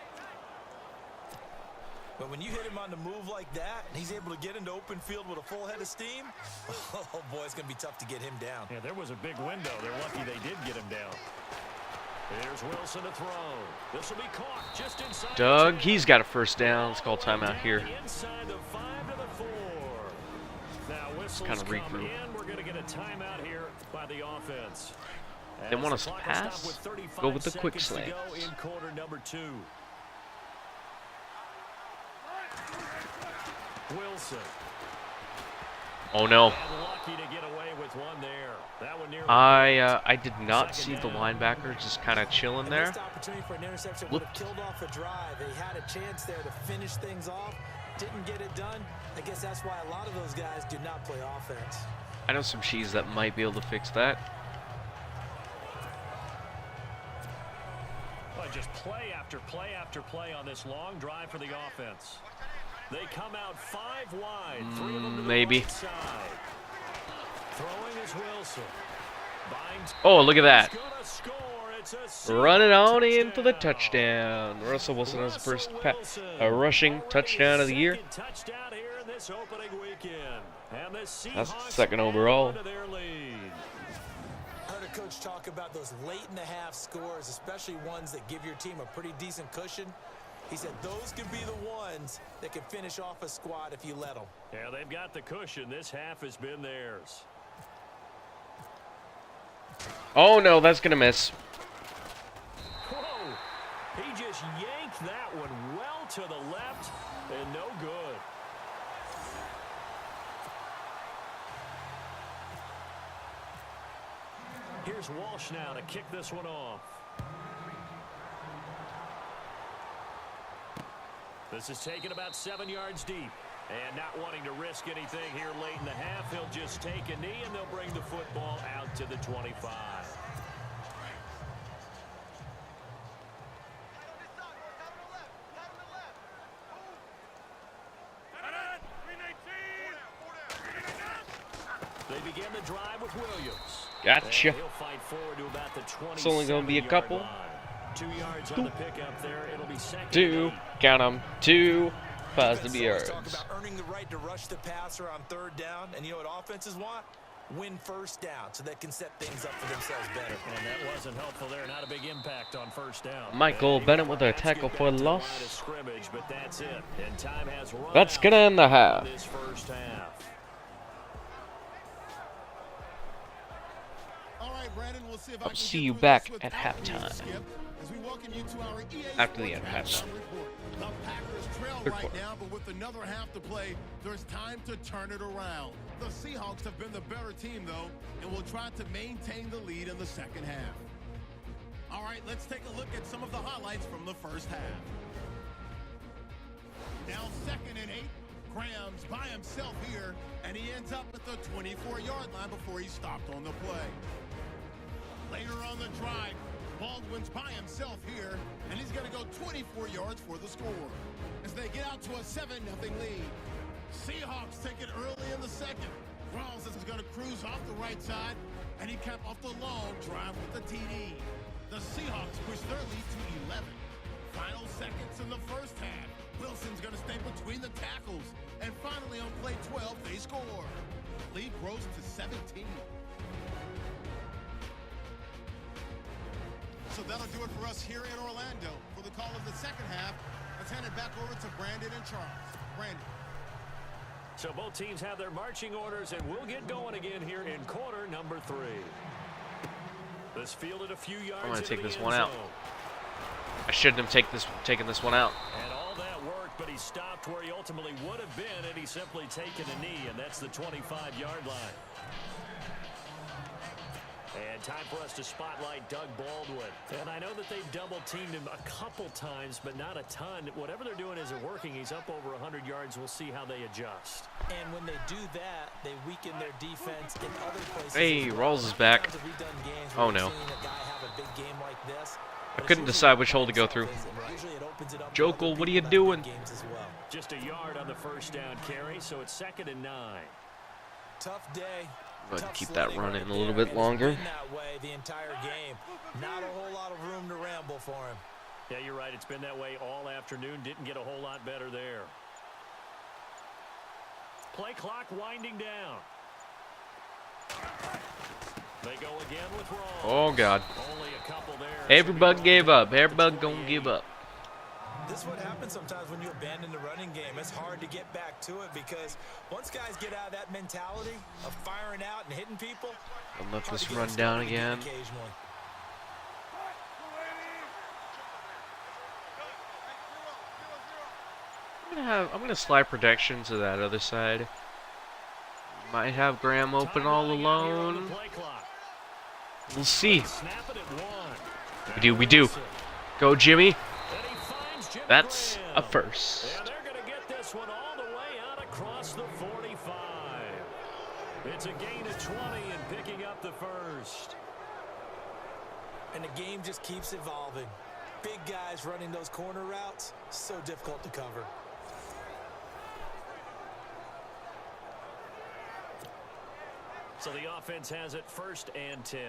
But when you hit him on the move like that, and he's able to get into open field with a full head of steam, oh boy, it's going to be tough to get him down. Yeah, there was a big window. They're lucky they did get him down. Here's Wilson to throw. This will be caught just inside. Doug, he's got a first down. Let's call timeout here. Inside the 5 to the 4. Now whistles kind of come regroup. in. We're going to get a timeout here by the offense. They As want the us to clock will stop pass? with 35 Go with the quick seconds to slants. go in quarter number 2. Wilson. Oh no. And lucky to get away with one there. That one nearly I did not see the linebackers just kind of chilling And there. missed opportunity for an interception would have killed off a drive. They had a chance there to finish things off. Didn't get it done. I guess that's why a lot of those guys do not play offense. I know some cheese that might be able to fix that. Well, just play after play after play on this long drive for the offense. They come out 5 wide, 3 of them to the Maybe. right side. Throwing is Wilson. Binds. Oh, look at that. He's gonna score, it's a Seahawks running on into the touchdown. Russell Wilson has the first rushing touchdown of the year. Second touchdown here in this opening weekend. And the That's Seahawks second add overall. on to their lead. I heard a coach talk about those late in the half scores, especially ones that give your team a pretty decent cushion. He said those can be the ones that can finish off a squad if you let them. Yeah, they've got the cushion. This half has been theirs. Oh no, that's gonna miss. Whoa! He just yanked that one well to the left and no good. Here's Walsh now to kick this one off. This is taken about 7 yards deep. And not wanting to risk anything here late in the half, he'll just take a knee and they'll bring the football out to the 25. They begin the drive with Williams. Gotcha. And he'll fight forward to about the 27-yard It's only gonna be a couple. line. 2 yards on the pickup there. It'll be second. 2, count 'em, 2 positive Defenses always yards. talk about earning the right to rush the passer on third down, and you know what offenses want? Win first down so they can set things up for themselves better. And that wasn't helpful there. Not a big impact on first down. Michael And Bennett with a let's get tackle back for to the loss. line of scrimmage, but that's it. And time has run That's out gonna end the half. for this first half. All right, Brandon, we'll see if I I'll can see get you through back this at without you, halftime. Skip, as we welcome you to our EA After the Sports end of half. halftime report. The Packers trail Third right quarter. now, but with another half to play, there's time to turn it around. The Seahawks have been the better team, though, and will try to maintain the lead in the second half. All right, let's take a look at some of the highlights from the first half. Now 2nd and 8. Graham's by himself here, and he ends up at the 24-yard line before he stopped on the play. Later on the drive, Baldwin's by himself here, and he's going to go 24 yards for the score as they get out to a 7-0 lead. Seahawks take it early in the second. Rawls is going to cruise off the right side, and he capped off the long drive with the TD. The Seahawks push their lead to 11. Final seconds in the first half. Wilson's going to stay between the tackles, and finally on play 12, they score. Lead grows to 17. So that'll do it for us here in Orlando. For the call of the second half, let's hand it back over to Brandon and Charles. Brandon. So both teams have their marching orders, and we'll get going again here in quarter number 3. This fielded a few yards. I'm gonna into take the this end one out. zone. I shouldn't have taken this one out. And all that work, but he stopped where he ultimately would have been, and he's simply taken a knee, and that's the 25-yard line. And time for us to spotlight Doug Baldwin. And I know that they've double-teamed him a couple times, but not a ton. Whatever they're doing isn't working. He's up over 100 yards. We'll see how they adjust. And when they do that, they weaken their defense in other places. Hey, as well. Rawls is back. Sometimes we've done games Oh, where no. we've seen a guy have a big game like this, I but couldn't it's decide usually which hole to go through. Usually it opens it up to Jokel, other what are you people doing? that have games as well. Just a yard on the first down carry, so it's 2nd and 9. Tough day. Go ahead and Tough keep that sledding running right a little there, bit and it's longer. been that way the entire game. Not a whole lot of room to ramble for him. Yeah, you're right. It's been that way all afternoon. Didn't get a whole lot better there. Play clock winding down. They go again with Rawls. Oh God! Only a couple there. Everybody gave up. Everybody gonna give up. This is what happens sometimes when you abandon the running game. It's hard to get back to it because once guys get out of that mentality of firing out and hitting people, I'll let hard this to get run them down started again. occasionally. I'm gonna slide protection to that other side. Might have Graham open all alone. We'll see. Snap it at 1. We do. We do. Go, Jimmy. And he finds Jimmy That's a Graham. first. And they're going to get this one all the way out across the 45. It's a gain of 20 and picking up the first. And the game just keeps evolving. Big guys running those corner routes, so difficult to cover. So the offense has it 1st and 10.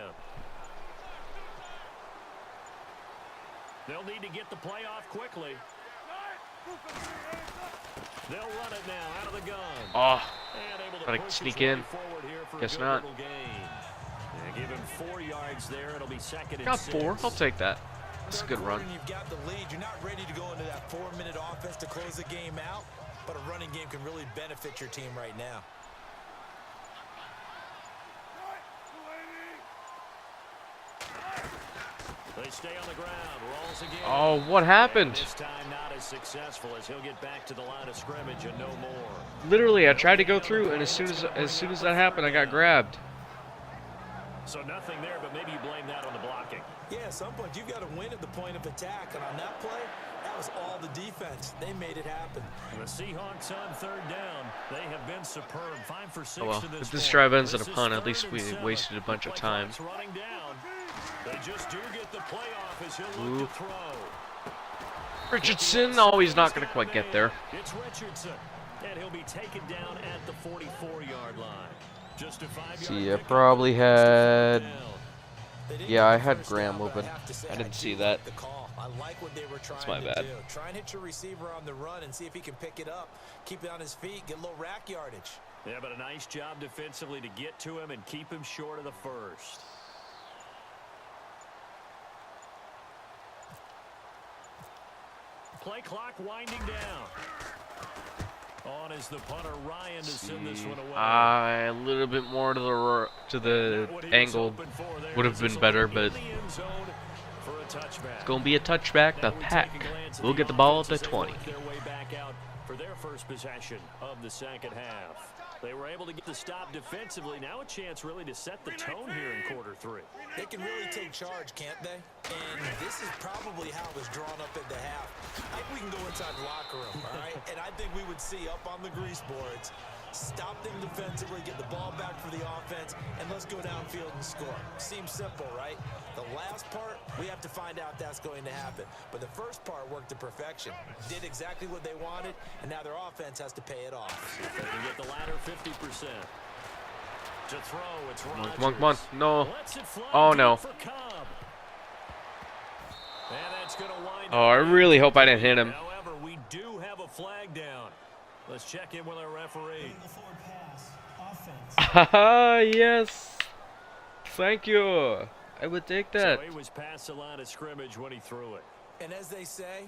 They'll need to get the play off quickly. They'll run it now out of the gun. Oh, And able to gotta push sneak his way in. forward here for a Guess good not. little gain. And give him 4 yards there. It'll be second and Got 6. 4. I'll take that. That's a good run. You've got the lead. You're not ready to go into that 4-minute offense to close the game out, but a running game can really benefit your team right now. They stay on the ground. Rolls again. Oh, what happened? This time not as successful as he'll get back to the line of scrimmage and no more. Literally, I tried to go through, and as soon as that happened, I got grabbed. So nothing there, but maybe you blame that on the blocking. Yeah, at some point, you've got to win at the point of attack, and on that play, that was all the defense. They made it happen. The Seahawks on 3rd down. They have been superb. 5 for 6 Oh well, to this if this point. drive ends in a This is punt, at 3rd least and we 7. wasted a bunch of Play time. clock's running down. They just do get the play off as he'll Ooh. look to throw. Richardson, oh, he's not going to quite get there. It's Richardson, and he'll be taken down at the 44-yard line. Just a 5-yard See, I pickup. probably had... Down. Yeah, I had Graham open. I didn't see that. I like what they were trying my to bad. do. Try and hit your receiver on the run and see if he can pick it up. Keep it on his feet, get a little rack yardage. Yeah, but a nice job defensively to get to him and keep him short of the first. Play clock winding down. On is the punter Ryan to send this one away. A little bit more to the angle would have been better, but it's going to be a touchback. The Pack will get the ball at the 20. Their way back out for their first possession of the second half. They were able to get the stop defensively. Now a chance really to set the tone here in quarter 3. They can really take charge, can't they? And this is probably how it was drawn up at the half. I think we can go inside the locker room, all right? And I think we would see up on the grease boards, stop them defensively, get the ball back for the offense, and let's go downfield and score. Seems simple, right? The last part, we have to find out that's going to happen. But the first part worked to perfection. Did exactly what they wanted, and now their offense has to pay it off. They can get the latter 50%. To throw, it's Rodgers. Come on, no. Lets it fly Oh, no. for Cobb. And that's gonna wind Oh, I up. really hope I didn't hit him. However, we do have a flag down. Let's check in with our referee. Haha, yes. Thank you. I would take that. So he was past the line of scrimmage when he threw it. And as they say,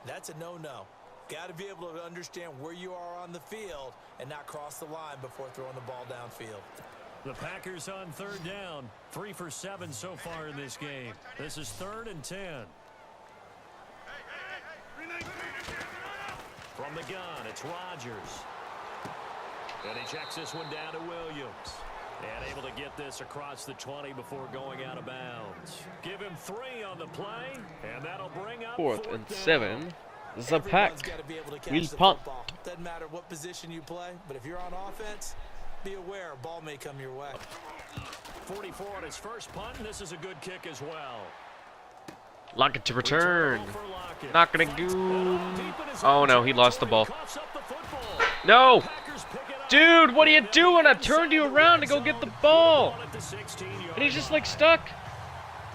that's a no-no. Got to be able to understand where you are on the field and not cross the line before throwing the ball downfield. The Packers on 3rd down. 3 for 7 so far in this game. This is 3rd and 10. From the gun, it's Rodgers. And he checks this one down to Williams. And able to get this across the 20 before going out of bounds. Give him 3 on the play, and that'll bring up 4th and down. 7. The Everyone's Pack got to be able to catch will the punt. football. Doesn't matter what position you play, but if you're on offense, be aware a ball may come your way. 44 on his first punt. This is a good kick as well. Lockett to return. Return for Lockett. Not gonna go. Oh no, he lost the ball. Coughs up the football. No, Packers pick it up. dude, what are you doing? I turned you around to go get the ball, At the 16-yard and he's just line. like stuck.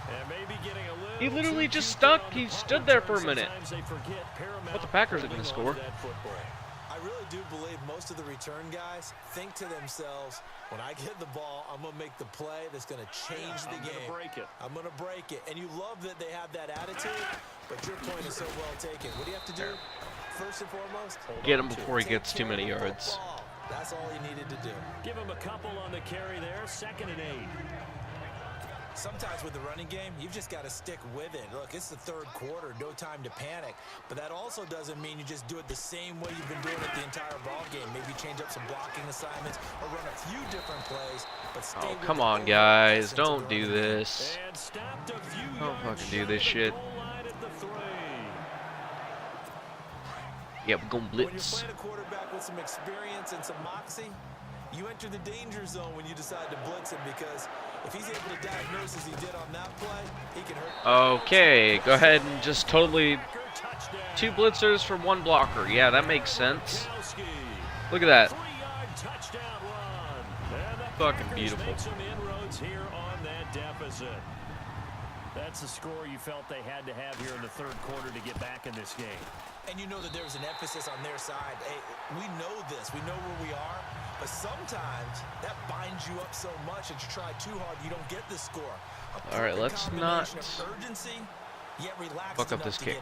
And maybe getting a little He literally too just cute on stuck. the He punt stood there for a return. minute. Sometimes they forget paramount But the Packers are gonna holding score. on to that football. I really do believe most of the return guys think to themselves, when I get the ball, I'm going to make the play that's going to change the I'm game. gonna break it. I'm going to break it. And you love that they have that attitude, but your point is so well taken. What do you have to do? First and foremost, Get him before he take gets too care of many the yards. football. That's all he needed to do. Give him a couple on the carry there. 2nd and 8. Sometimes with the running game, you've just got to stick with it. Look, it's the 3rd quarter, no time to panic. But that also doesn't mean you just do it the same way you've been doing it the entire ball game. Maybe change up some blocking assignments or run a few different plays. But stay Oh, with come the on, overall guys. essence of Don't the do running game. this. And stopped a few Don't yards fucking do short this of the shit. goal line at the 3. Yeah, we're going When you're blitz. playing a quarterback with some experience and some moxie, you enter the danger zone when you decide to blitz him, because if he's able to diagnose as he did on that play, he can hurt. Okay, go ahead and just totally Packer touchdown. 2 blitzers for 1 blocker. Yeah, that makes sense. Gronkowski. Look at that. 3-yard touchdown run. And the Fucking Packers beautiful. make some inroads here on that deficit. That's the score you felt they had to have here in the third quarter to get back in this game. And you know that there's an emphasis on their side. Hey, we know this. We know where we are. But sometimes that binds you up so much that you try too hard, you don't get the score. All right, let's not urgency, yet fuck up this kick.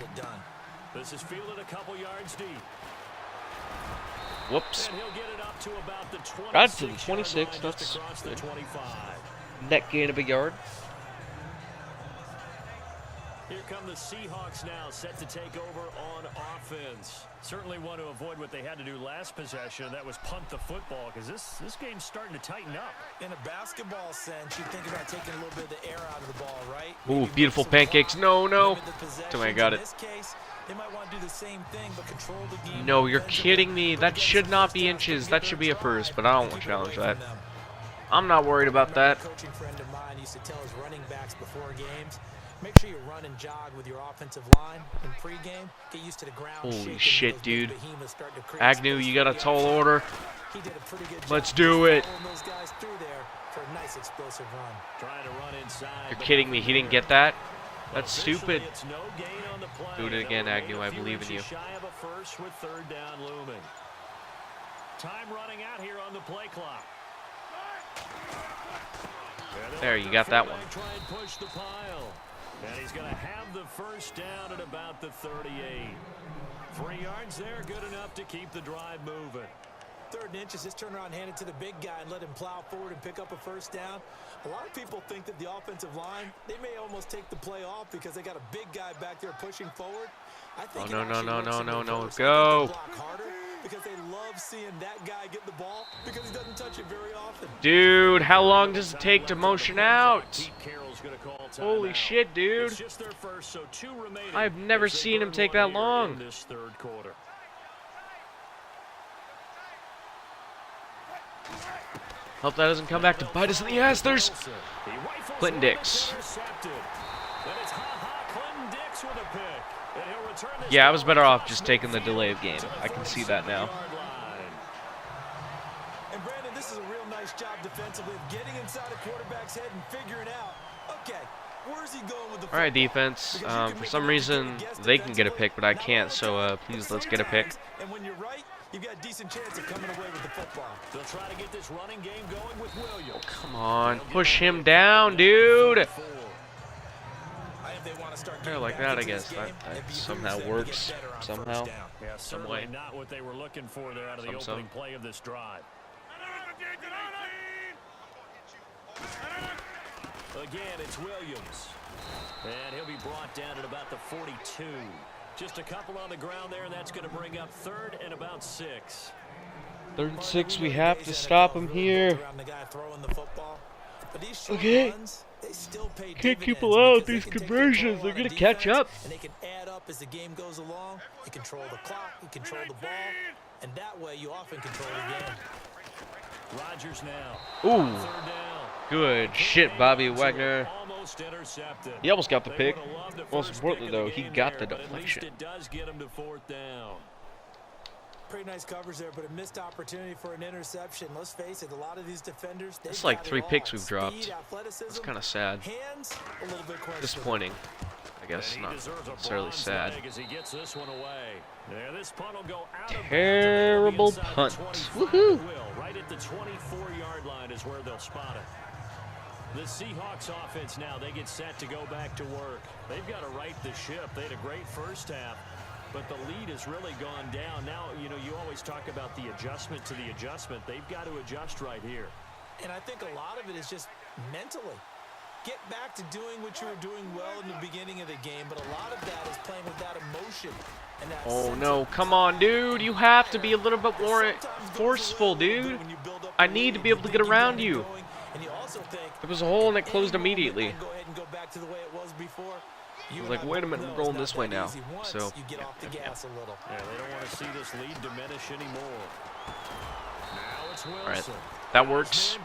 This is fielded a couple yards deep. Whoops. And he'll get it up to about the 26. Got to the 26. That's the 25. Net gain of a yard. Here come the Seahawks now, set to take over on offense. Certainly want to avoid what they had to do last possession, that was punt the football, because this game's starting to tighten up. In a basketball sense, you think about taking a little bit of the air out of the ball, right? Ooh, beautiful pancakes. No, no. Tell me I got it. In this case, they might want to do the same thing, but control the game. No, you're kidding me. That should not be inches. That should be a first, but I don't want to challenge that. I'm not worried about that. A coaching friend of mine used to tell his running backs before games, make sure you run and jog with your offensive line in pregame. Get used to the ground. Holy shit, dude. Agnew, you got a tall order. He did a pretty good job. Let's do it. Those guys through there for a nice explosive run. Trying to run inside. You're kidding me. He didn't get that? That's stupid. Do it again, Agnew. I believe in you. Shy of a first with third down looming. Time running out here on the play clock. There, you got that one. Try and push the pile. And he's going to have the first down at about the 38. 3 yards there, good enough to keep the drive moving. 3rd and inches, just turn around, hand it to the big guy, and let him plow forward and pick up a first down. A lot of people think that the offensive line, they may almost take the play off because they got a big guy back there pushing forward. I think no, go. Because they love seeing that guy get the ball because he doesn't touch it very often. Dude, how long does it take to motion out? Holy shit, dude. I've never seen him take that long. Hope that doesn't come back to bite us in the ass. There's Clinton Dix. Yeah, I was better off just taking the delay of game. I can see that now. And Brandon, this is a real nice job defensively of getting inside a quarterback's head and figuring out, okay, where's he going with the football? All right, defense. For some reason, they can get a pick, but I can't. So please, let's get a pick. And when you're right, you've got a decent chance of coming away with the football. They'll try to get this running game going with Williams. Oh, come on, push him down, dude. Yeah, like that, I guess. That somehow works. Somehow. Yeah, certainly not what they were looking for there out of the opening play of this drive. Again, it's Williams. And he'll be brought down at about the 42. Just a couple on the ground there, and that's going to bring up 3rd and about 6. 3rd and 6, we have to stop him here. Okay. Kick people out, these conversions, they're going to catch up. And they can add up as the game goes along. You control the clock, you control the ball, and that way you often control the game. Rodgers now. Ooh. Good shit, Bobby Wagner. He almost got the pick. Most importantly, though, he got the deflection. It does get him to 4th down. Pretty nice coverage there, but a missed opportunity for an interception. Let's face it, a lot of these defenders. It's like 3 picks we've dropped. It's kind of sad. Hands, a little bit disappointing. I guess not necessarily sad. Terrible punt. Woohoo! Right at the 24-yard line is where they'll spot it. The Seahawks offense now, they get set to go back to work. They've got to right the ship. They had a great first half, but the lead has really gone down. Now, you know, you always talk about the adjustment to the adjustment. They've got to adjust right here. And I think a lot of it is just mentally. Get back to doing what you were doing well in the beginning of the game, but a lot of that is playing with that emotion. And that oh no, come on, dude. You have to be a little bit more forceful, dude. I need to be able to get around you. There was a hole and it closed immediately. I was like, wait a minute, we're going this way now. So, yeah, they don't want to see this lead diminish anymore. Now it's Wilson. All right, that works.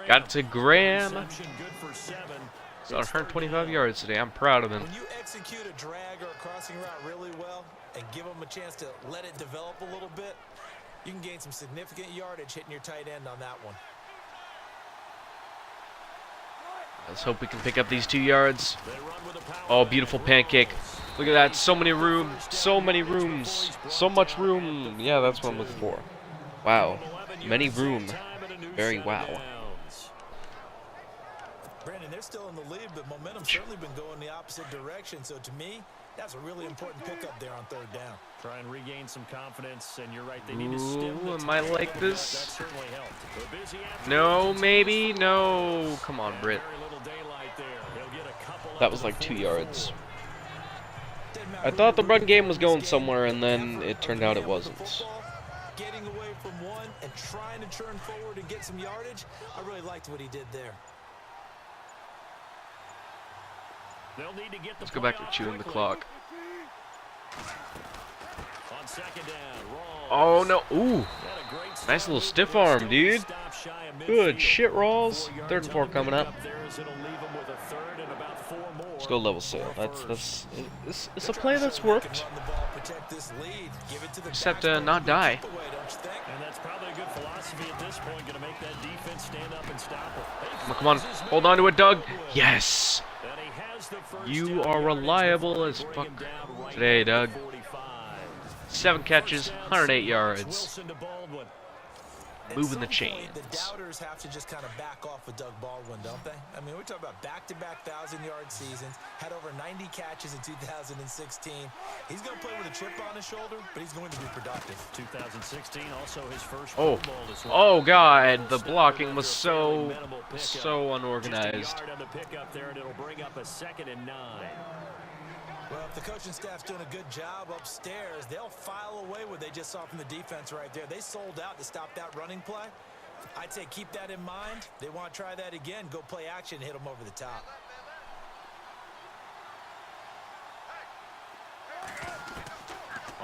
Got it to Graham. He's on 125 yards today. I'm proud of him. When you execute a drag or a crossing route really well and give them a chance to let it develop a little bit, you can gain some significant yardage hitting your tight end on that one. Let's hope we can pick up these 2 yards. Oh, beautiful pancake. Look at that. So many room. So many rooms. So much room. Yeah, that's what I'm looking for. Wow. Many room. Very wow. Brandon, they're still in the lead, but momentum's certainly been going the opposite direction. So to me, that's a really important pickup there on 3rd down. Try and regain some confidence, and you're right, they need to stem the Am I tide. like That this? certainly helped. A busy afternoon. No, maybe. No. Come on, Britt. Very little daylight there. He'll get a couple That up was to like the 2 44. yards. I thought the run game was going somewhere, and then it turned out it wasn't. Getting away from one and trying to turn forward and get some yardage. I really liked what he did there. They'll need to get the Let's go back to play off chewing the quickly. clock. On 2nd down, Rawls. Oh, no. Ooh. Had a great Nice start. little stiff arm, dude. Stop shy of Good midfield. shit, Rawls. 4 yards 3rd and 4 on the coming up. pickup there as it'll leave him with a 3rd and about 4 more. Let's go level sail. It's a play that's worked. Run the ball, protect this lead, give it to the Just have to back, not die. keep away, don't you think? And that's probably a good philosophy at this point, going to make that defense stand up and stop it. Come on. Hold on to it, Doug. Yes. And he has the first You down are yardage reliable before as they bring fuck him down right today, at the Doug. 45. 7 catches, First down, 108 Seahawks. yards. Wilson to Baldwin. Moving the At some point, chains. The doubters have to just kind of back off with Doug Baldwin, don't they? I mean, we're talking about back-to-back 1,000-yard seasons, had over 90 catches in 2016. He's going to play with a chip on his shoulder, but he's going to be productive. 2016, also his first Oh. Pro Bowl as well. Oh, God. The blocking was After a fairly so minimal pickup. Just unorganized. a yard on the pickup there, and it'll bring up a 2nd and 9. Well, if the coaching staff's doing a good job upstairs, they'll file away what they just saw from the defense right there. They sold out to stop that running play. I'd say keep that in mind. They want to try that again. Go play action, hit them over the top.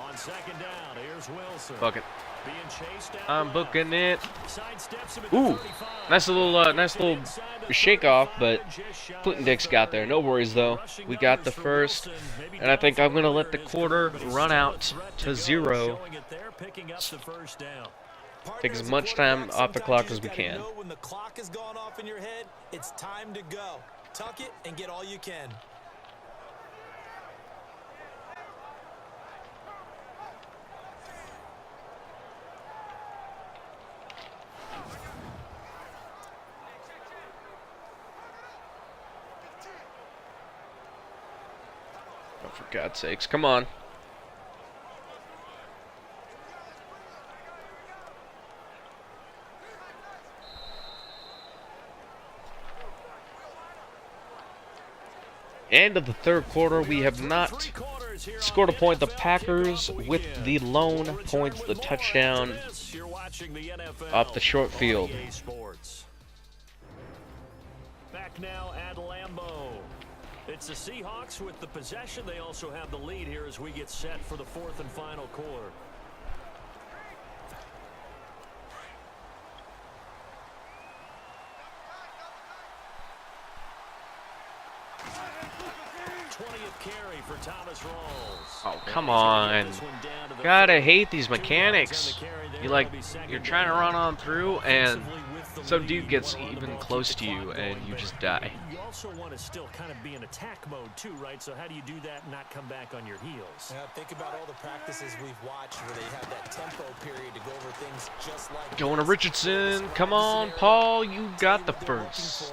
On 2nd down, here's Wilson. Fuck it. Being chased out I'm left. booking it. Sidesteps him at the Ooh. 35. Nice little Inside the shake off, 35, but just shy Clinton of Dix the got 30. there. No worries, though. Rushing We got the numbers for first, Wilson, maybe and I think I'm going to let the down quarter but he's run still a out threat to go, 0. showing it there, picking up the first down. Take as Partner, much as a time quarterback, off the sometimes clock you as we just gotta can. know when the clock has gone off in your head, it's time to go. Tuck it and get all you can. Oh, for God's sakes. Come on. End of the 3rd quarter. We have not scored a point. The Packers with the lone points, the touchdown off the short field. Back now at Lambeau. It's the Seahawks with the possession. They also have the lead here as we get set for the 4th and final quarter. Carry for Thomas Rawls. Oh, come on. Gotta hate these mechanics. You're trying to run on through, and some dude gets even close to you, and you just die. You also want to still kind of be in attack mode too, right? So how do you do that and not come back on your heels? Yeah, think about all the practices we've watched where they have that tempo period to go over things just like Going to this. Richardson. Come on, Paul. You got the first.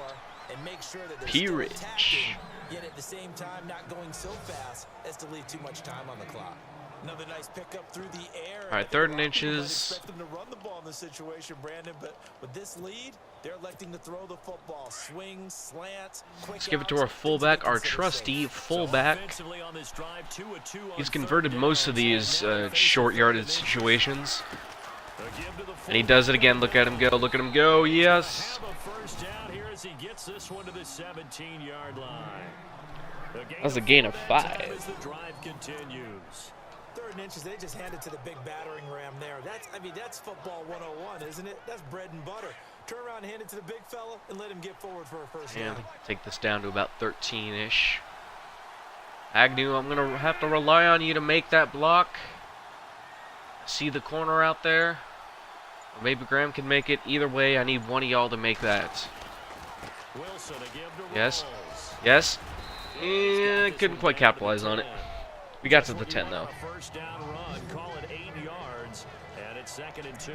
And make sure that they're Peerage. still attacking, yet at the same time not going so fast as to leave too much time on the clock. Another nice pickup through the air. All right, 3rd and inches. Expect them to run the ball in this situation, Brandon, but with this lead, they're electing to throw the football. Swings, slants, quick Let's give it to outs, our fullback, things to our consider trusty safe. fullback. Offensively on this drive, 2 of 2 on He's 3rd converted most of downs, these and now they short face yardage 3rd and situations. A give to the And he does it again. Look at him go. Look at him go. Yes. Have a first down here as he gets this one to the 17-yard line. That's a gain of 5. As the drive continues. 3rd and inches, they just hand it to the big battering ram there. That's football 101, isn't it? That's bread and butter. Turn around and hand it to the big fella and let him get forward for a first And down. take this down to about 13-ish. Agnew, I'm going to have to rely on you to make that block. See the corner out there? Or maybe Graham can make it. Either way, I need one of y'all to make that. Wilson to give to Yes. Rolls. Yes. Couldn't quite capitalize on it. We got to the 10 though. First down run, call it 8 yards, and it's 2nd and 2.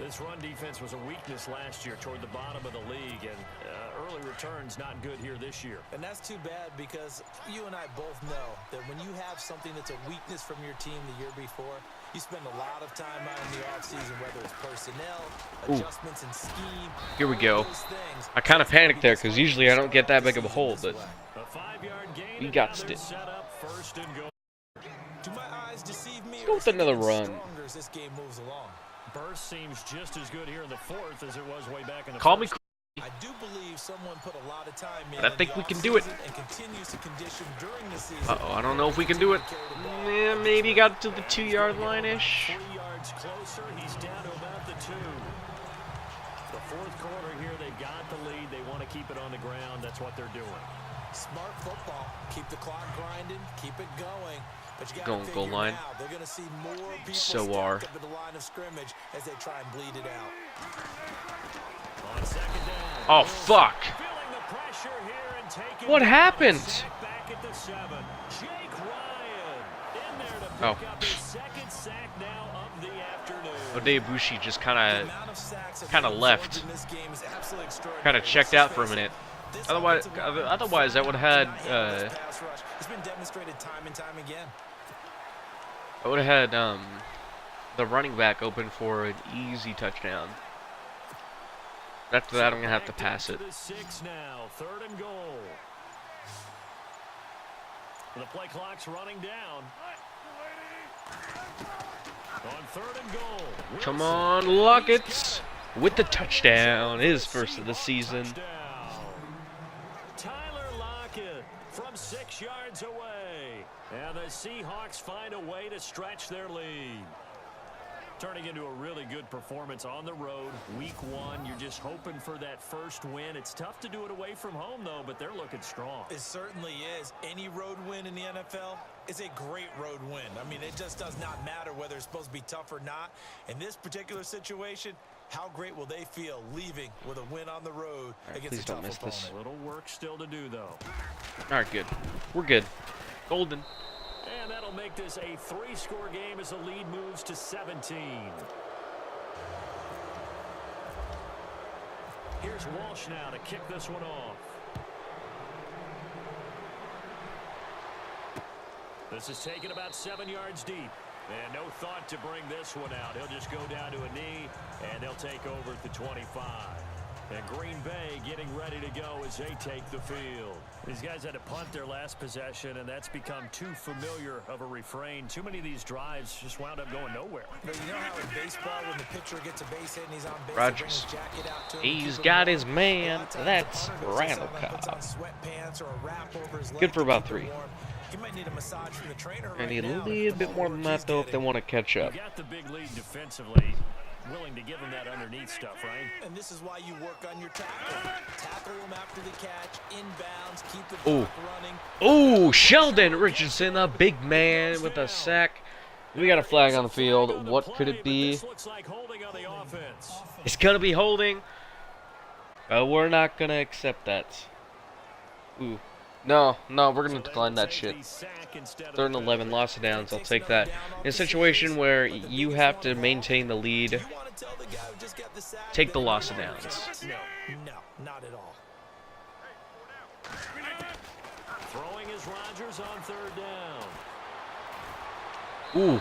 This run defense was a weakness last year toward the bottom of the league, and early returns not good here this year. And that's too bad because you and I both know that when you have something that's a weakness from your team the year before, you spend a lot of time out in the offseason, whether it's personnel, adjustments in scheme. Here we go. I kind of panicked there because usually I don't get that big of a hole, but A 5-yard gain. we got it. Set up 1st and goal. Do my eyes deceive me? Let's go with another run. As this game moves along. Burst seems just as good here in the 4th as it was way back in the Call me. first. I do believe someone put a lot of time in. I think we can do it. And continues to condition during the season. Uh-oh, I don't know if we can do it. Maybe got to the 2-yard line-ish. 3 yards closer, he's down to about the 2. The 4th quarter here, they've got the lead. They want to keep it on the ground. That's what they're doing. Smart football. Keep the clock grinding. Keep it going. But you Going goal line. They're going to see more people So stacked are. up at the line of scrimmage as they try and bleed it out. On 2nd down. Oh, fuck. Feeling the pressure here and taking What happened? sack back at the 7. Jake Ryan in there to Oh. pick up his 2nd sack now of the afternoon. Odebushi just kind amount of sacks that kinda they've left. absorbed in this game is absolutely extraordinary. kind of checked out for a minute. This Otherwise, offensive line otherwise I would have pass had rush. It's been demonstrated time and time again. the running back open for an easy touchdown. After that, I'm gonna have to pass it. To the 6 now, 3rd and goal. The play clock's running down. On 3rd and goal. Come on, Lockett with the touchdown. His first of the season. Touchdown. Tyler Lockett from 6 yards away. And the Seahawks find a way to stretch their lead. Turning into a really good performance on the road. Week 1, you're just hoping for that first win. It's tough to do it away from home, though, but they're looking strong. It certainly is. Any road win in the NFL is a great road win. I mean, it just does not matter whether it's supposed to be tough or not. In this particular situation, how great will they feel leaving with a win on the road against please a don't tough miss opponent? this. Little work still to do, though. All right, good. We're good. Golden. And that'll make this a 3-score game as the lead moves to 17. Here's Walsh now to kick this one off. This is taken about 7 yards deep. And no thought to bring this one out. He'll just go down to a knee, and they'll take over at the 25. And Green Bay getting ready to go as they take the field. These guys had to punt their last possession, and that's become too familiar of a refrain. Too many of these drives just wound up going nowhere. But you know how in baseball, when the pitcher gets a base hit and he's on base, Rodgers. they bring his jacket out to him, He's keep him got warm? his man. A lot of times That's the punter goes Randall inside and puts on Cobb. sweatpants or a wrap over his leg Good for to about keep 3. him warm. He might need a massage from the trainer I right need a now. little bit more than that, though, if they want to catch up. You got the big lead defensively. Willing to give him that underneath stuff, right? And this is why you work on your tackle. Tackle him after the catch, inbounds, keep the Ooh. clock running. Ooh, Sheldon Richardson, a big man with a sack. We got a flag on the field. What could it be? This looks like holding on the offense. It's going to be holding. We're not going to accept that. Ooh. No, we're going to decline that shit. 3rd and 11, loss of downs. I'll take that. In a situation where you have to maintain the lead, You want to tell the guy who just got the sack take the that loss he of won? downs. No, not at all. Throwing is Rodgers on 3rd down. Ooh. And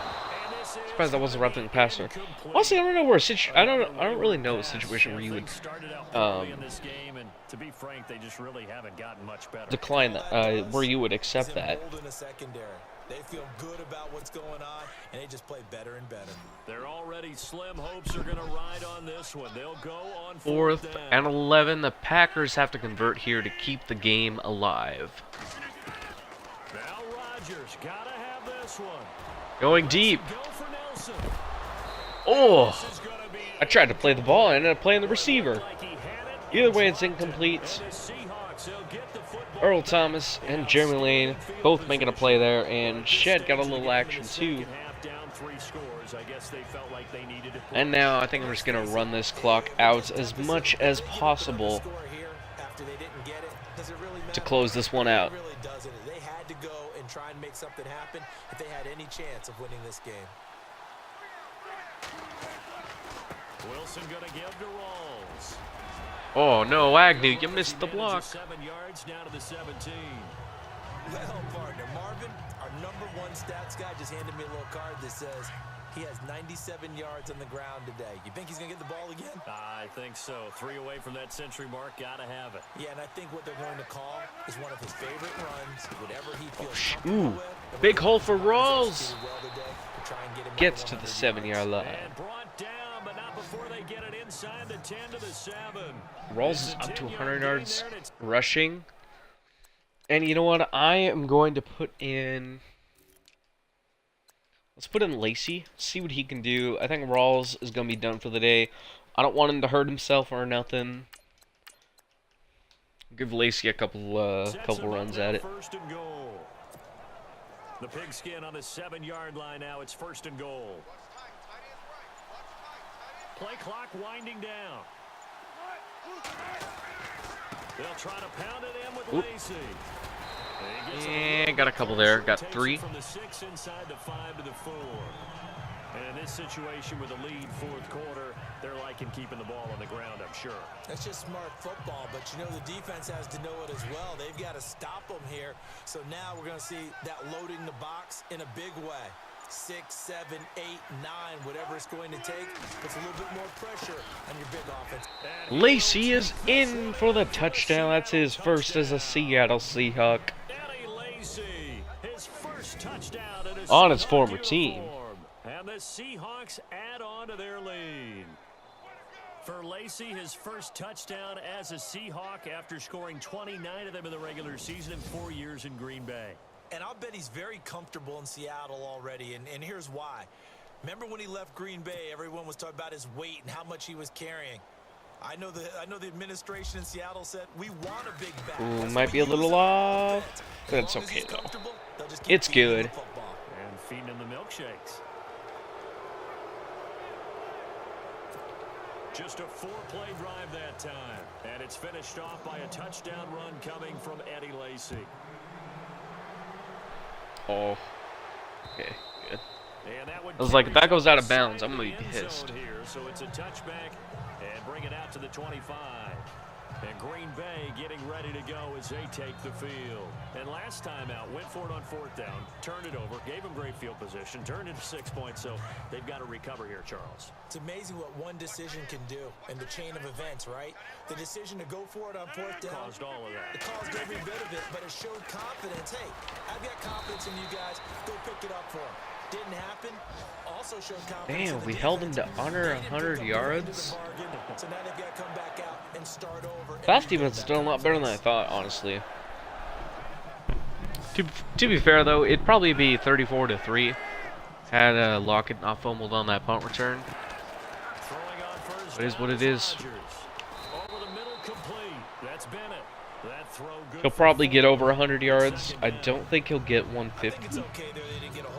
this is Surprised that wasn't wrapped in the passer. incomplete. Honestly, I don't know where I don't really know a situation where you would Started out poorly in this game, and to be frank, they just really haven't gotten much better. decline that, where you would accept He's that. emboldened the secondary. They feel good about what's going on, and they just play better and better. Their already slim hopes are going to ride on this one. They'll go on 4th down. and 11. The Packers have to convert here to keep the game alive. Now Rodgers got to have this one. Going deep. Go for Nelson. Oh, This is gonna be I tried to play the ball and ended up playing the receiver. like he had it. Either way, it's incomplete. And the Seahawks, they'll get the football. Earl Thomas and Jeremy Lane both making a play there, and Shed got a little action too. Second half down 3 scores. I guess they felt like they needed to push. And now I think I'm just going to run this clock out as much as possible. Score here, after they didn't get it. Does it really matter? To close this one out. It really doesn't. They had to go and try and make something happen if they had any chance of winning this game. Wilson gonna give to Rawls. Oh no, Agnew, you missed the block. 7 yards down to the 17. Well, partner, Marvin, our #1 stats guy, just handed me a little card that says he has 97 yards on the ground today. You think he's going to get the ball again? I think so. 3 away from that century mark. Got to have it. Yeah, and I think what they're going to call is one of his favorite runs, whatever he feels comfortable with. Big hole for Rawls. Well today, to try and get him Gets over to the 100 7-yard line. And brought down, but not before they get it inside the 10 to the 7. Rawls is up to 100 yards rushing. And you know what? I am going to put in... Let's put in Lacey, see what he can do. I think Rawls is going to be done for the day. I don't want him to hurt himself or nothing. Give Lacey a couple runs at it. First and goal. The pigskin on the 7-yard line now. It's first and goal. Play clock winding down. They'll try to pound it in with Lacey. Yeah, got a couple there. Got 3. From the 6 inside the 5 to the 4. And in this situation with a lead fourth quarter, they're liking keeping the ball on the ground, I'm sure. That's just smart football, but you know the defense has to know it as well. They've got to stop them here. So now we're going to see that loading the box in a big way. 6, 7, 8, 9, whatever it's going to take. Puts a little bit more pressure on your big offense. Lacey is in for the touchdown. That's his first as a Seattle Seahawk. His first touchdown on his former team. And the Seahawks add on to their lead. For Lacey, his first touchdown as a Seahawk after scoring 29 of them in the regular season in 4 years in Green Bay. And I'll bet he's very comfortable in Seattle already, and here's why. Remember when he left Green Bay, everyone was talking about his weight and how much he was carrying. I know the administration in Seattle said, we want a big back. Ooh, might be a little off. That's okay, though. It's good. And feeding him the milkshakes. Just a 4-play drive that time. And it's finished off by a touchdown run coming from Eddie Lacey. Oh. Okay, good. And that would I was like, if that goes out of bounds, I'm going to be pissed. Here, so it's a touchback and bring it out to the 25. And Green Bay getting ready to go as they take the field. And last time out, went for it on 4th down, turned it over, gave them great field position, turned it to 6 points, so they've got to recover here, Charles. It's amazing what one decision can do in the chain of events, right? The decision to go for it on 4th down. Caused all of that. It caused every bit of it, but it showed confidence. Hey, I've got confidence in you guys. Go pick it up for him. Didn't happen. Also showed confidence. Damn, we held him to under 100 yards. So now they've got to come back out and start over. Pass defense is doing a lot better than I thought, honestly. To be fair, though, it'd probably be 34-3 had Lockett not fumbled on that punt return. It is what it is. He'll probably get over 100 yards. I don't think he'll get 150.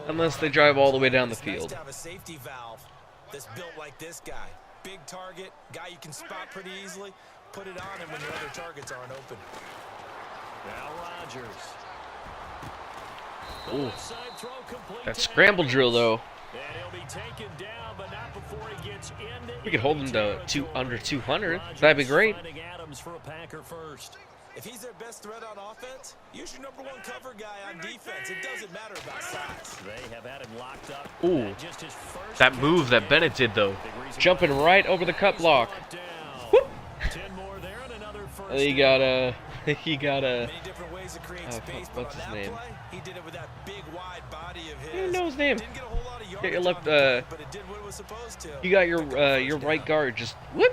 Unless they drive all the way down the field. A safety valve that's built like this guy. Big target, guy you can spot pretty easily. Put it on him when your other targets aren't open. Now Rodgers. Ooh. That scramble drill, though. We could hold him to under 200. That'd be great. If he's their best threat on offense, use your #1 cover guy on defense. It doesn't matter about size. They have had him locked up. Ooh, that move that Bennett did, though. Jumping right over the cut block. Whoop. He got a... what's his name? He did it with that big wide body of his. I don't know his name. Didn't get a whole lot of yards Get your left, but it did what it was supposed to. You got your right guard just whoop.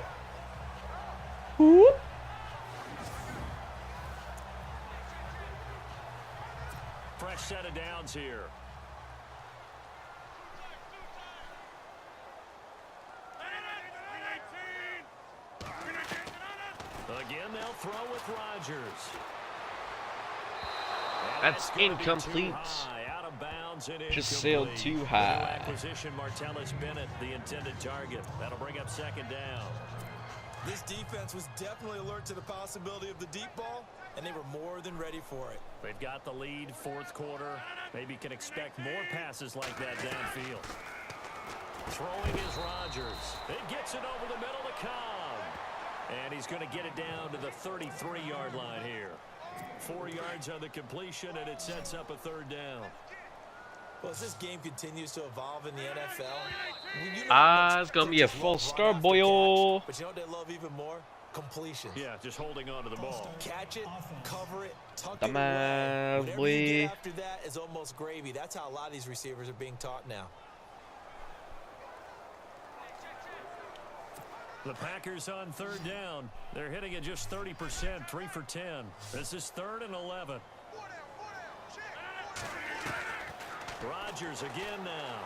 Whoop. Fresh set of downs here. Again, they'll throw with Rodgers. That's incomplete. Out of bounds and just sailed too high. Acquisition Martellus Bennett, the intended target. That'll bring up 2nd down. This defense was definitely alert to the possibility of the deep ball, and they were more than ready for it. They've got the lead, fourth quarter. Maybe can expect more passes like that downfield. Throwing is Rodgers. It gets it over the middle to Cobb. And he's going to get it down to the 33-yard line here. 4 yards on the completion, and it sets up a third down. Well, as this game continues to evolve in the NFL, it's going to be a false start, boyo. But you know what they love even more? Completion. Yeah, just holding on to the ball. Catch it, cover it, tuck it Dumbass, away. Whatever you get after that is almost gravy. That's how a lot of these receivers are being taught now. The Packers on third down. They're hitting at just 30%, 3 for 10. This is 3rd and 11. Rodgers again now.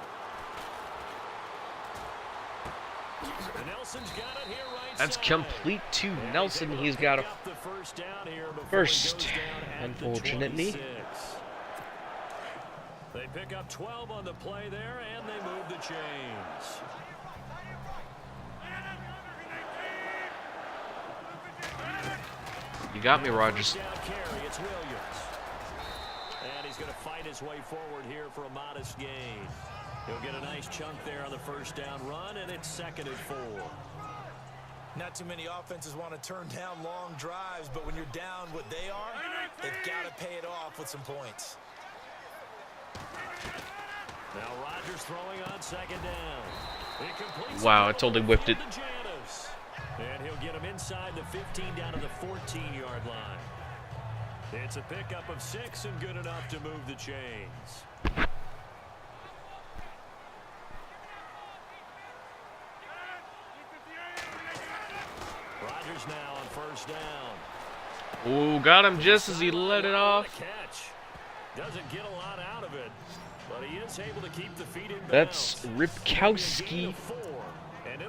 And Nelson's got it here right That's side. complete to And Nelson. He's got a first, unfortunately. They pick up 12 on the play there, and they move the chains. You got me, Rodgers. It's Williams. And he's going to fight his way forward here for a modest gain. He'll get a nice chunk there on the first down run, and it's 2nd and 4. Not too many offenses want to turn down long drives, but when you're down what they are, they've got to pay it off with some points. Now Rodgers throwing on 2nd down. Wow, I totally whipped it. And he'll get him inside the 15 down to the 14-yard line. It's a pickup of 6 and good enough to move the chains. Rodgers now on first down. Ooh, got him just as he let it off. Catch. Doesn't get a lot out of it, but he is able to keep the feet in bounds. That's Ripkowski.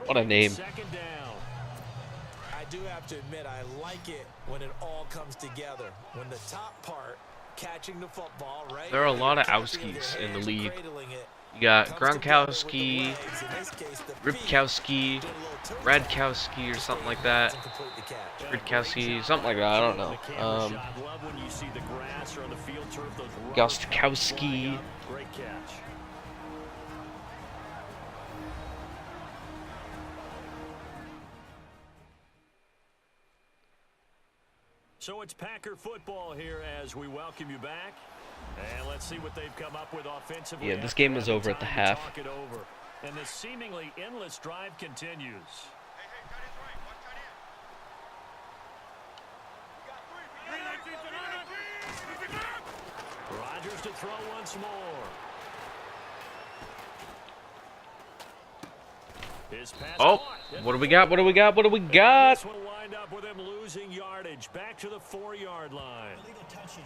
What a name. 2nd down. I do have to admit, I like it when it all comes together. When the top part, catching the football, right? There are a lot of Owskis in the league. You got Gronkowski, Ripkowski, Radkowski, or something like that. Ripkowski, something like that. I don't know. Gostkowski. Great catch. So it's Packer football here as we welcome you back. And let's see what they've come up with offensively. Yeah, this game is over at the half. Talk it over. And the seemingly endless drive continues. Rodgers to throw once more. His pass what do we got? What do we got? What do we got? This one will wind up with him losing yardage back to the 4-yard line. Illegal touching.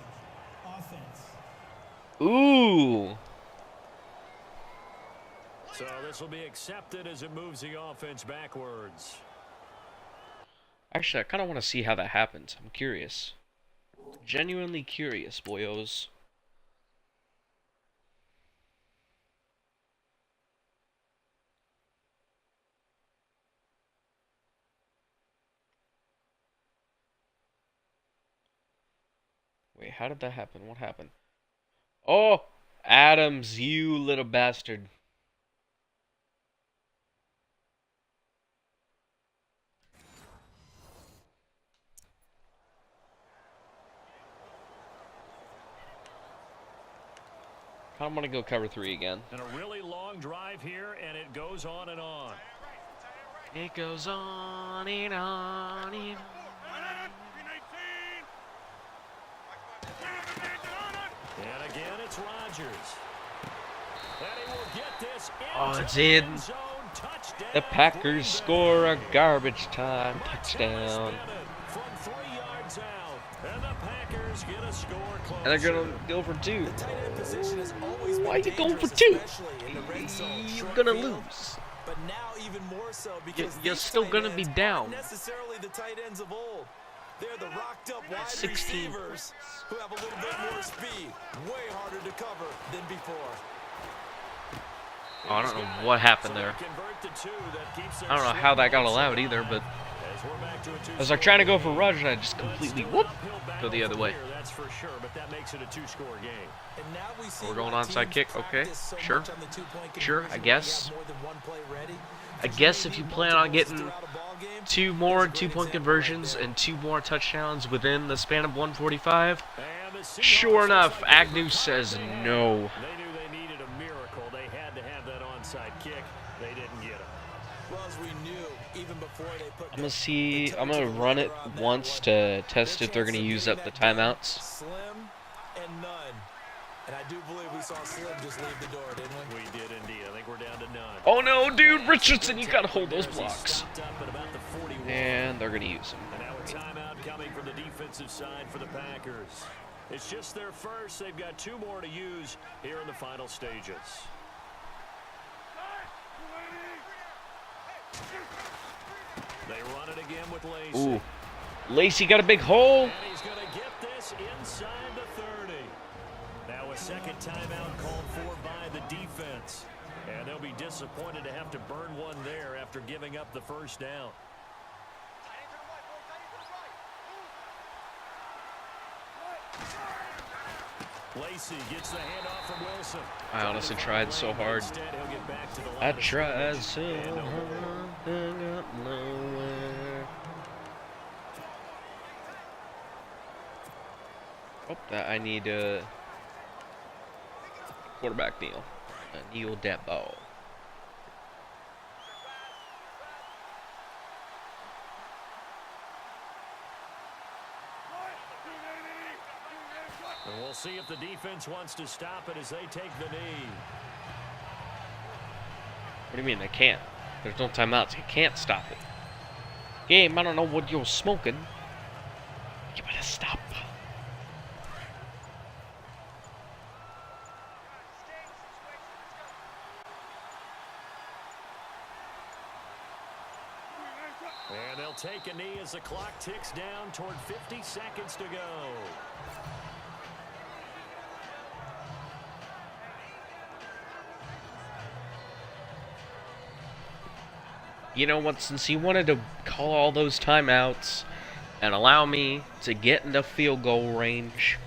Offense. Ooh. So this will be accepted as it moves the offense backwards. Actually, I kind of want to see how that happens. I'm curious. Genuinely curious, boyos. Wait, how did that happen? What happened? Oh! Adams, you little bastard. I don't want to go cover 3 again. And a really long drive here, and it goes on and on. It goes on and on and on. And again, it's Rodgers. And he will get this It's in. The Packers score a garbage time touchdown. From 3 yards out. And the Packers get a score close. And they're going to go for 2. The tight end position has always been Why are you going for dangerous, 2? especially in the red zone, You're short going to field. lose. But now even more so because You're these still tight gonna be ends down. aren't necessarily the tight ends of old. They're the rocked up wide 16. receivers who have a little bit more speed, way harder to cover than before. Oh, I don't know what happened there. I don't know how that got allowed either, but I was like trying to go for rush, and I just completely whoop go the other way. That's for sure, but that makes it a two-score game. And now we see We're going why onside teams kick. Okay, practice so sure. much on the two-point Sure, I conversion guess. when you have more than one play ready. I guess if you plan on getting 2 more 2-point conversions and 2 more touchdowns within the span of 145, sure enough, Agnew says no. They knew they needed a miracle. They had to have that onside kick. They didn't get it. Well, as we knew, even before they put I'm gonna run it once to test if they're gonna use up the timeouts. Slim and none. And I do believe we saw Slim just leave the door, didn't we? We did indeed. I think we're down to none. Oh no, dude, Richardson, you gotta hold those blocks. And they're gonna use them. And now a timeout coming from the defensive side for the Packers. It's just their first. They've got 2 more to use here in the final stages. They run it again with Lacey. Ooh, Lacey got a big hole. And he's going to get this inside the 30. Now a second timeout called for by the defense. And they'll be disappointed to have to burn one there after giving up the first down. Lacey gets the handoff from Wilson. I honestly tried so hard. Instead, he'll get back to the line I of tried scrimmage. so And no hard, more. hung up nowhere. Oh, that I need a quarterback kneel. Kneel that ball. And we'll see if the defense wants to stop it as they take the knee. What do you mean they can't? There's no timeouts. You can't stop it. Game, I don't know what you're smoking. You better stop. And they'll take a knee as the clock ticks down toward 50 seconds to go. You know what, since he wanted to call all those timeouts and allow me to get into field goal range.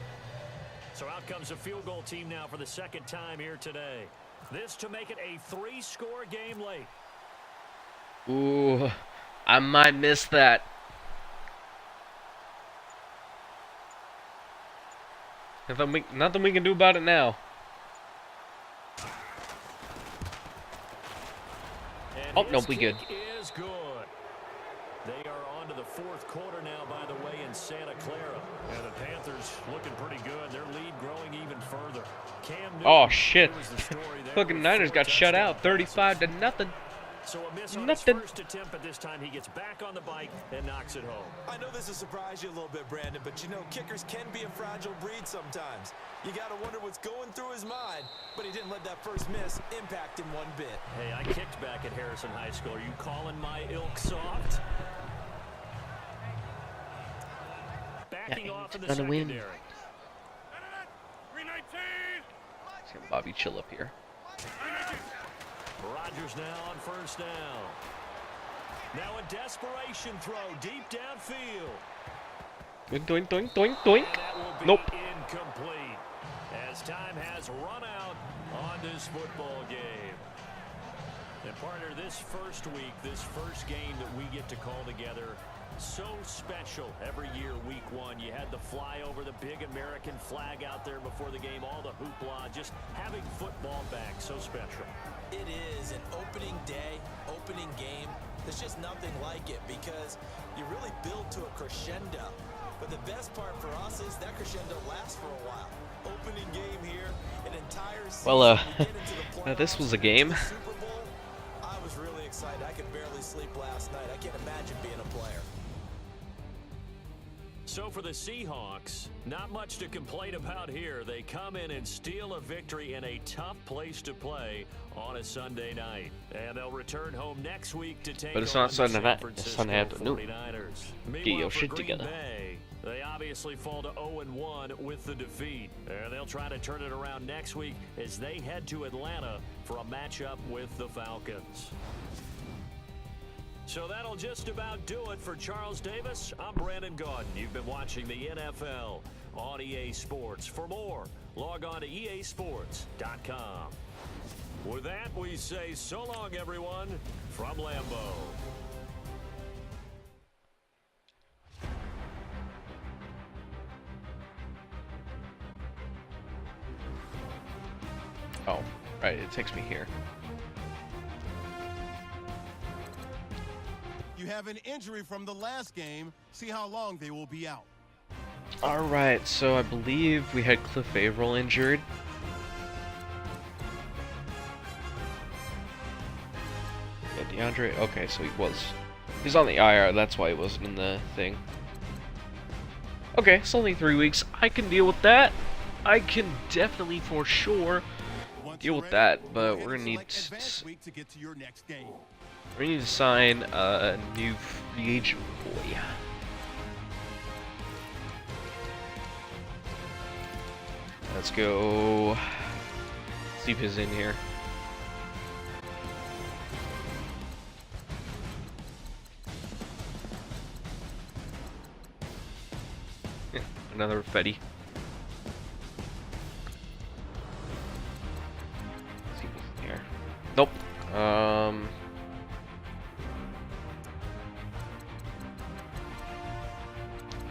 So out comes a field goal team now for the second time here today. This to make it a 3-score game late. Ooh, I might miss that. Nothing we can do about it now. And Oh, no, his we good. kick is good. They are on to the 4th quarter now, by the way, in Santa Clara. And the Panthers looking pretty good. Their lead growing even further. Cam Newton, Oh, shit. was the story there Fucking with Niners 4 got shut out touchdown 35 to passes. nothing. So a miss on Nothing. his first attempt, but this time he gets back on the bike and knocks it home. I know this will surprise you a little bit, Brandon, but you know kickers can be a fragile breed sometimes. You got to wonder what's going through his mind, but he didn't let that first miss impact him one bit. Hey, I kicked back at Harrison High School. Are you calling my ilk soft? Backing off in the gonna win. secondary. Let's get Bobby chill up here. Rodgers now on first down. Now a desperation throw deep downfield. Doink, doink, doink, doink, doink. And that will be Nope. incomplete as time has run out on this football game. And partner, this first week, this first game that we get to call together, so special every year, week 1. You had the flyover, the big American flag out there before the game, all the hoopla, just having football back, so special. It is an opening day, opening game. There's just nothing like it because you really build to a crescendo. But the best part for us is that crescendo lasts for a while. Opening game here, an entire season. Well, we get into the now this playoffs, was a we get to game. the Super Bowl. I was really excited. I could barely sleep last night. I can't imagine being a player. So for the Seahawks, not much to complain about here. They come in and steal a victory in a tough place to play on a Sunday night. And they'll return home next week to take But it's on not the Sunday San night, it's Francisco Sunday afternoon. 49ers. Get Meanwhile, your for shit Green together. Bay, they obviously fall to 0-1 with the defeat. And they'll try to turn it around next week as they head to Atlanta for a matchup with the Falcons. So that'll just about do it for Charles Davis. I'm Brandon Gaudin. You've been watching the NFL on EA Sports. For more, log on to easports.com. With that, we say so long, everyone, from Lambeau. Oh, right, it takes me here. You have an injury from the last game. See how long they will be out. Alright, so I believe we had Cliff Averill injured. Yeah, DeAndre, okay, so he's on the IR, that's why he wasn't in the thing. Okay, it's only 3 weeks. I can deal with that. I can definitely, for sure, deal with that, but we're gonna need to sign a new free agent boy. Let's go see if he's in here. Another Fetty. Let's see if he's in here. Nope.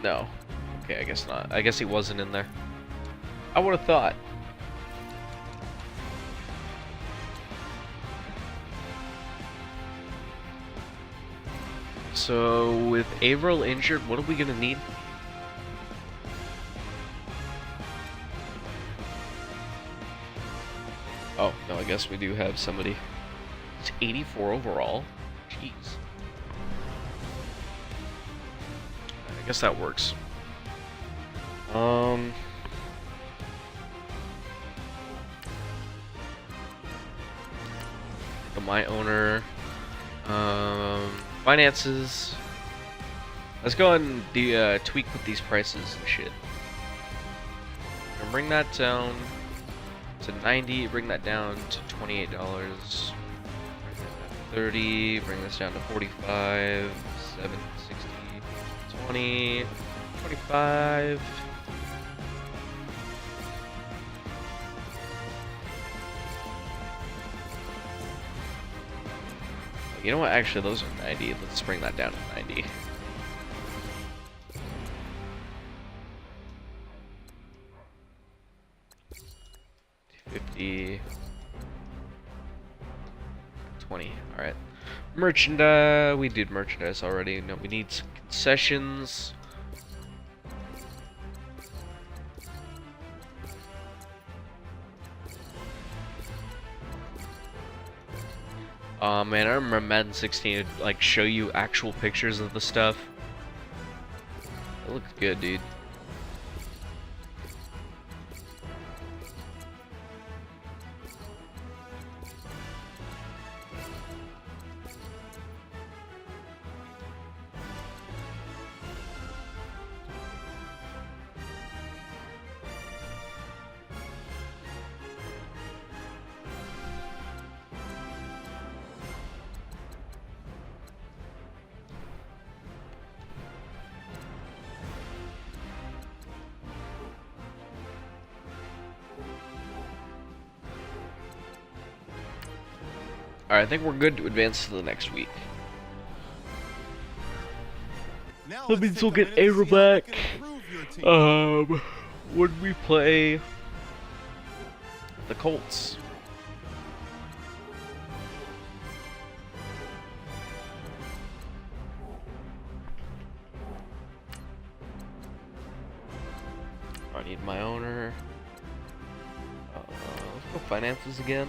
No. Okay, I guess not. I guess he wasn't in there. I would have thought. So, with Averill injured, what are we gonna need? Oh, no, I guess we do have somebody. It's 84 overall. Jeez. I guess that works. My owner. Finances. Let's go ahead and tweak with these prices and shit. And bring that down to 90. Bring that down to $28. 30. Bring this down to 45. 7, 60, 20, 25. You know what? Actually, those are 90. Let's bring that down to 90. $50. 20. Alright. Merchandise. We did merchandise already. No, we need some concessions. Man, I remember Madden 16 would, like, show you actual pictures of the stuff. It looks good, dude. Alright, I think we're good to advance to the next week. That means we'll get Averill back. When we play the Colts. I need my owner. Let's go finances again.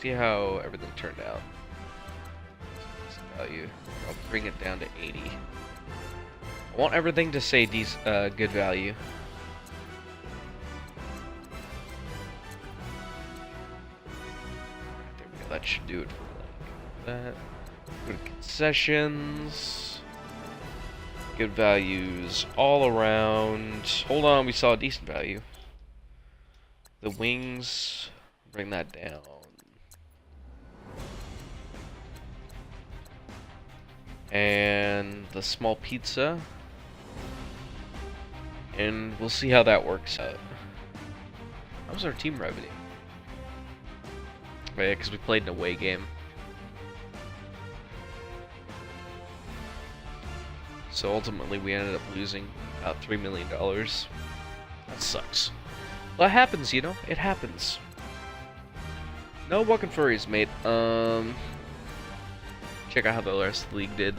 See how everything turned out. Value. I'll bring it down to 80. I want everything to say good value. There we go. That should do it for that. Good concessions. Good values all around. Hold on, we saw a decent value. The wings. Bring that down. and the small pizza, and we'll see how that works out. How was our team revenue? Oh, yeah, because we played an away game. So ultimately we ended up losing about $3 million. That sucks. Well, it happens, you know? It happens. No walking furries, mate. Check out how the rest of the league did.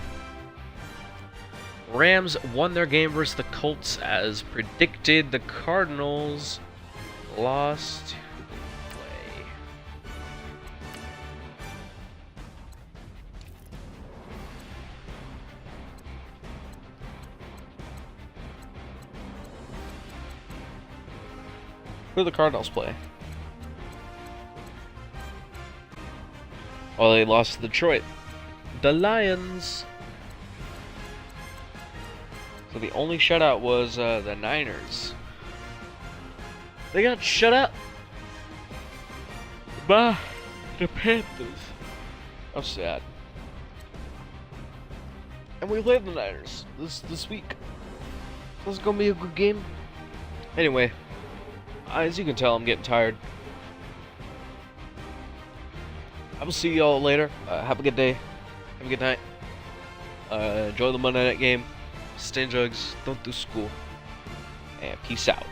Rams won their game versus the Colts as predicted. The Cardinals lost. Who did they play? Who did the Cardinals play? Oh, they lost to Detroit. The Lions. So the only shutout was the Niners. They got shut out by the Panthers. I'm sad. And we played the Niners this week. So it's gonna be a good game. Anyway, as you can tell, I'm getting tired. I will see y'all later. Have a good day. Have a good night. Enjoy the Monday night game. Stay in drugs. Don't do school. And peace out.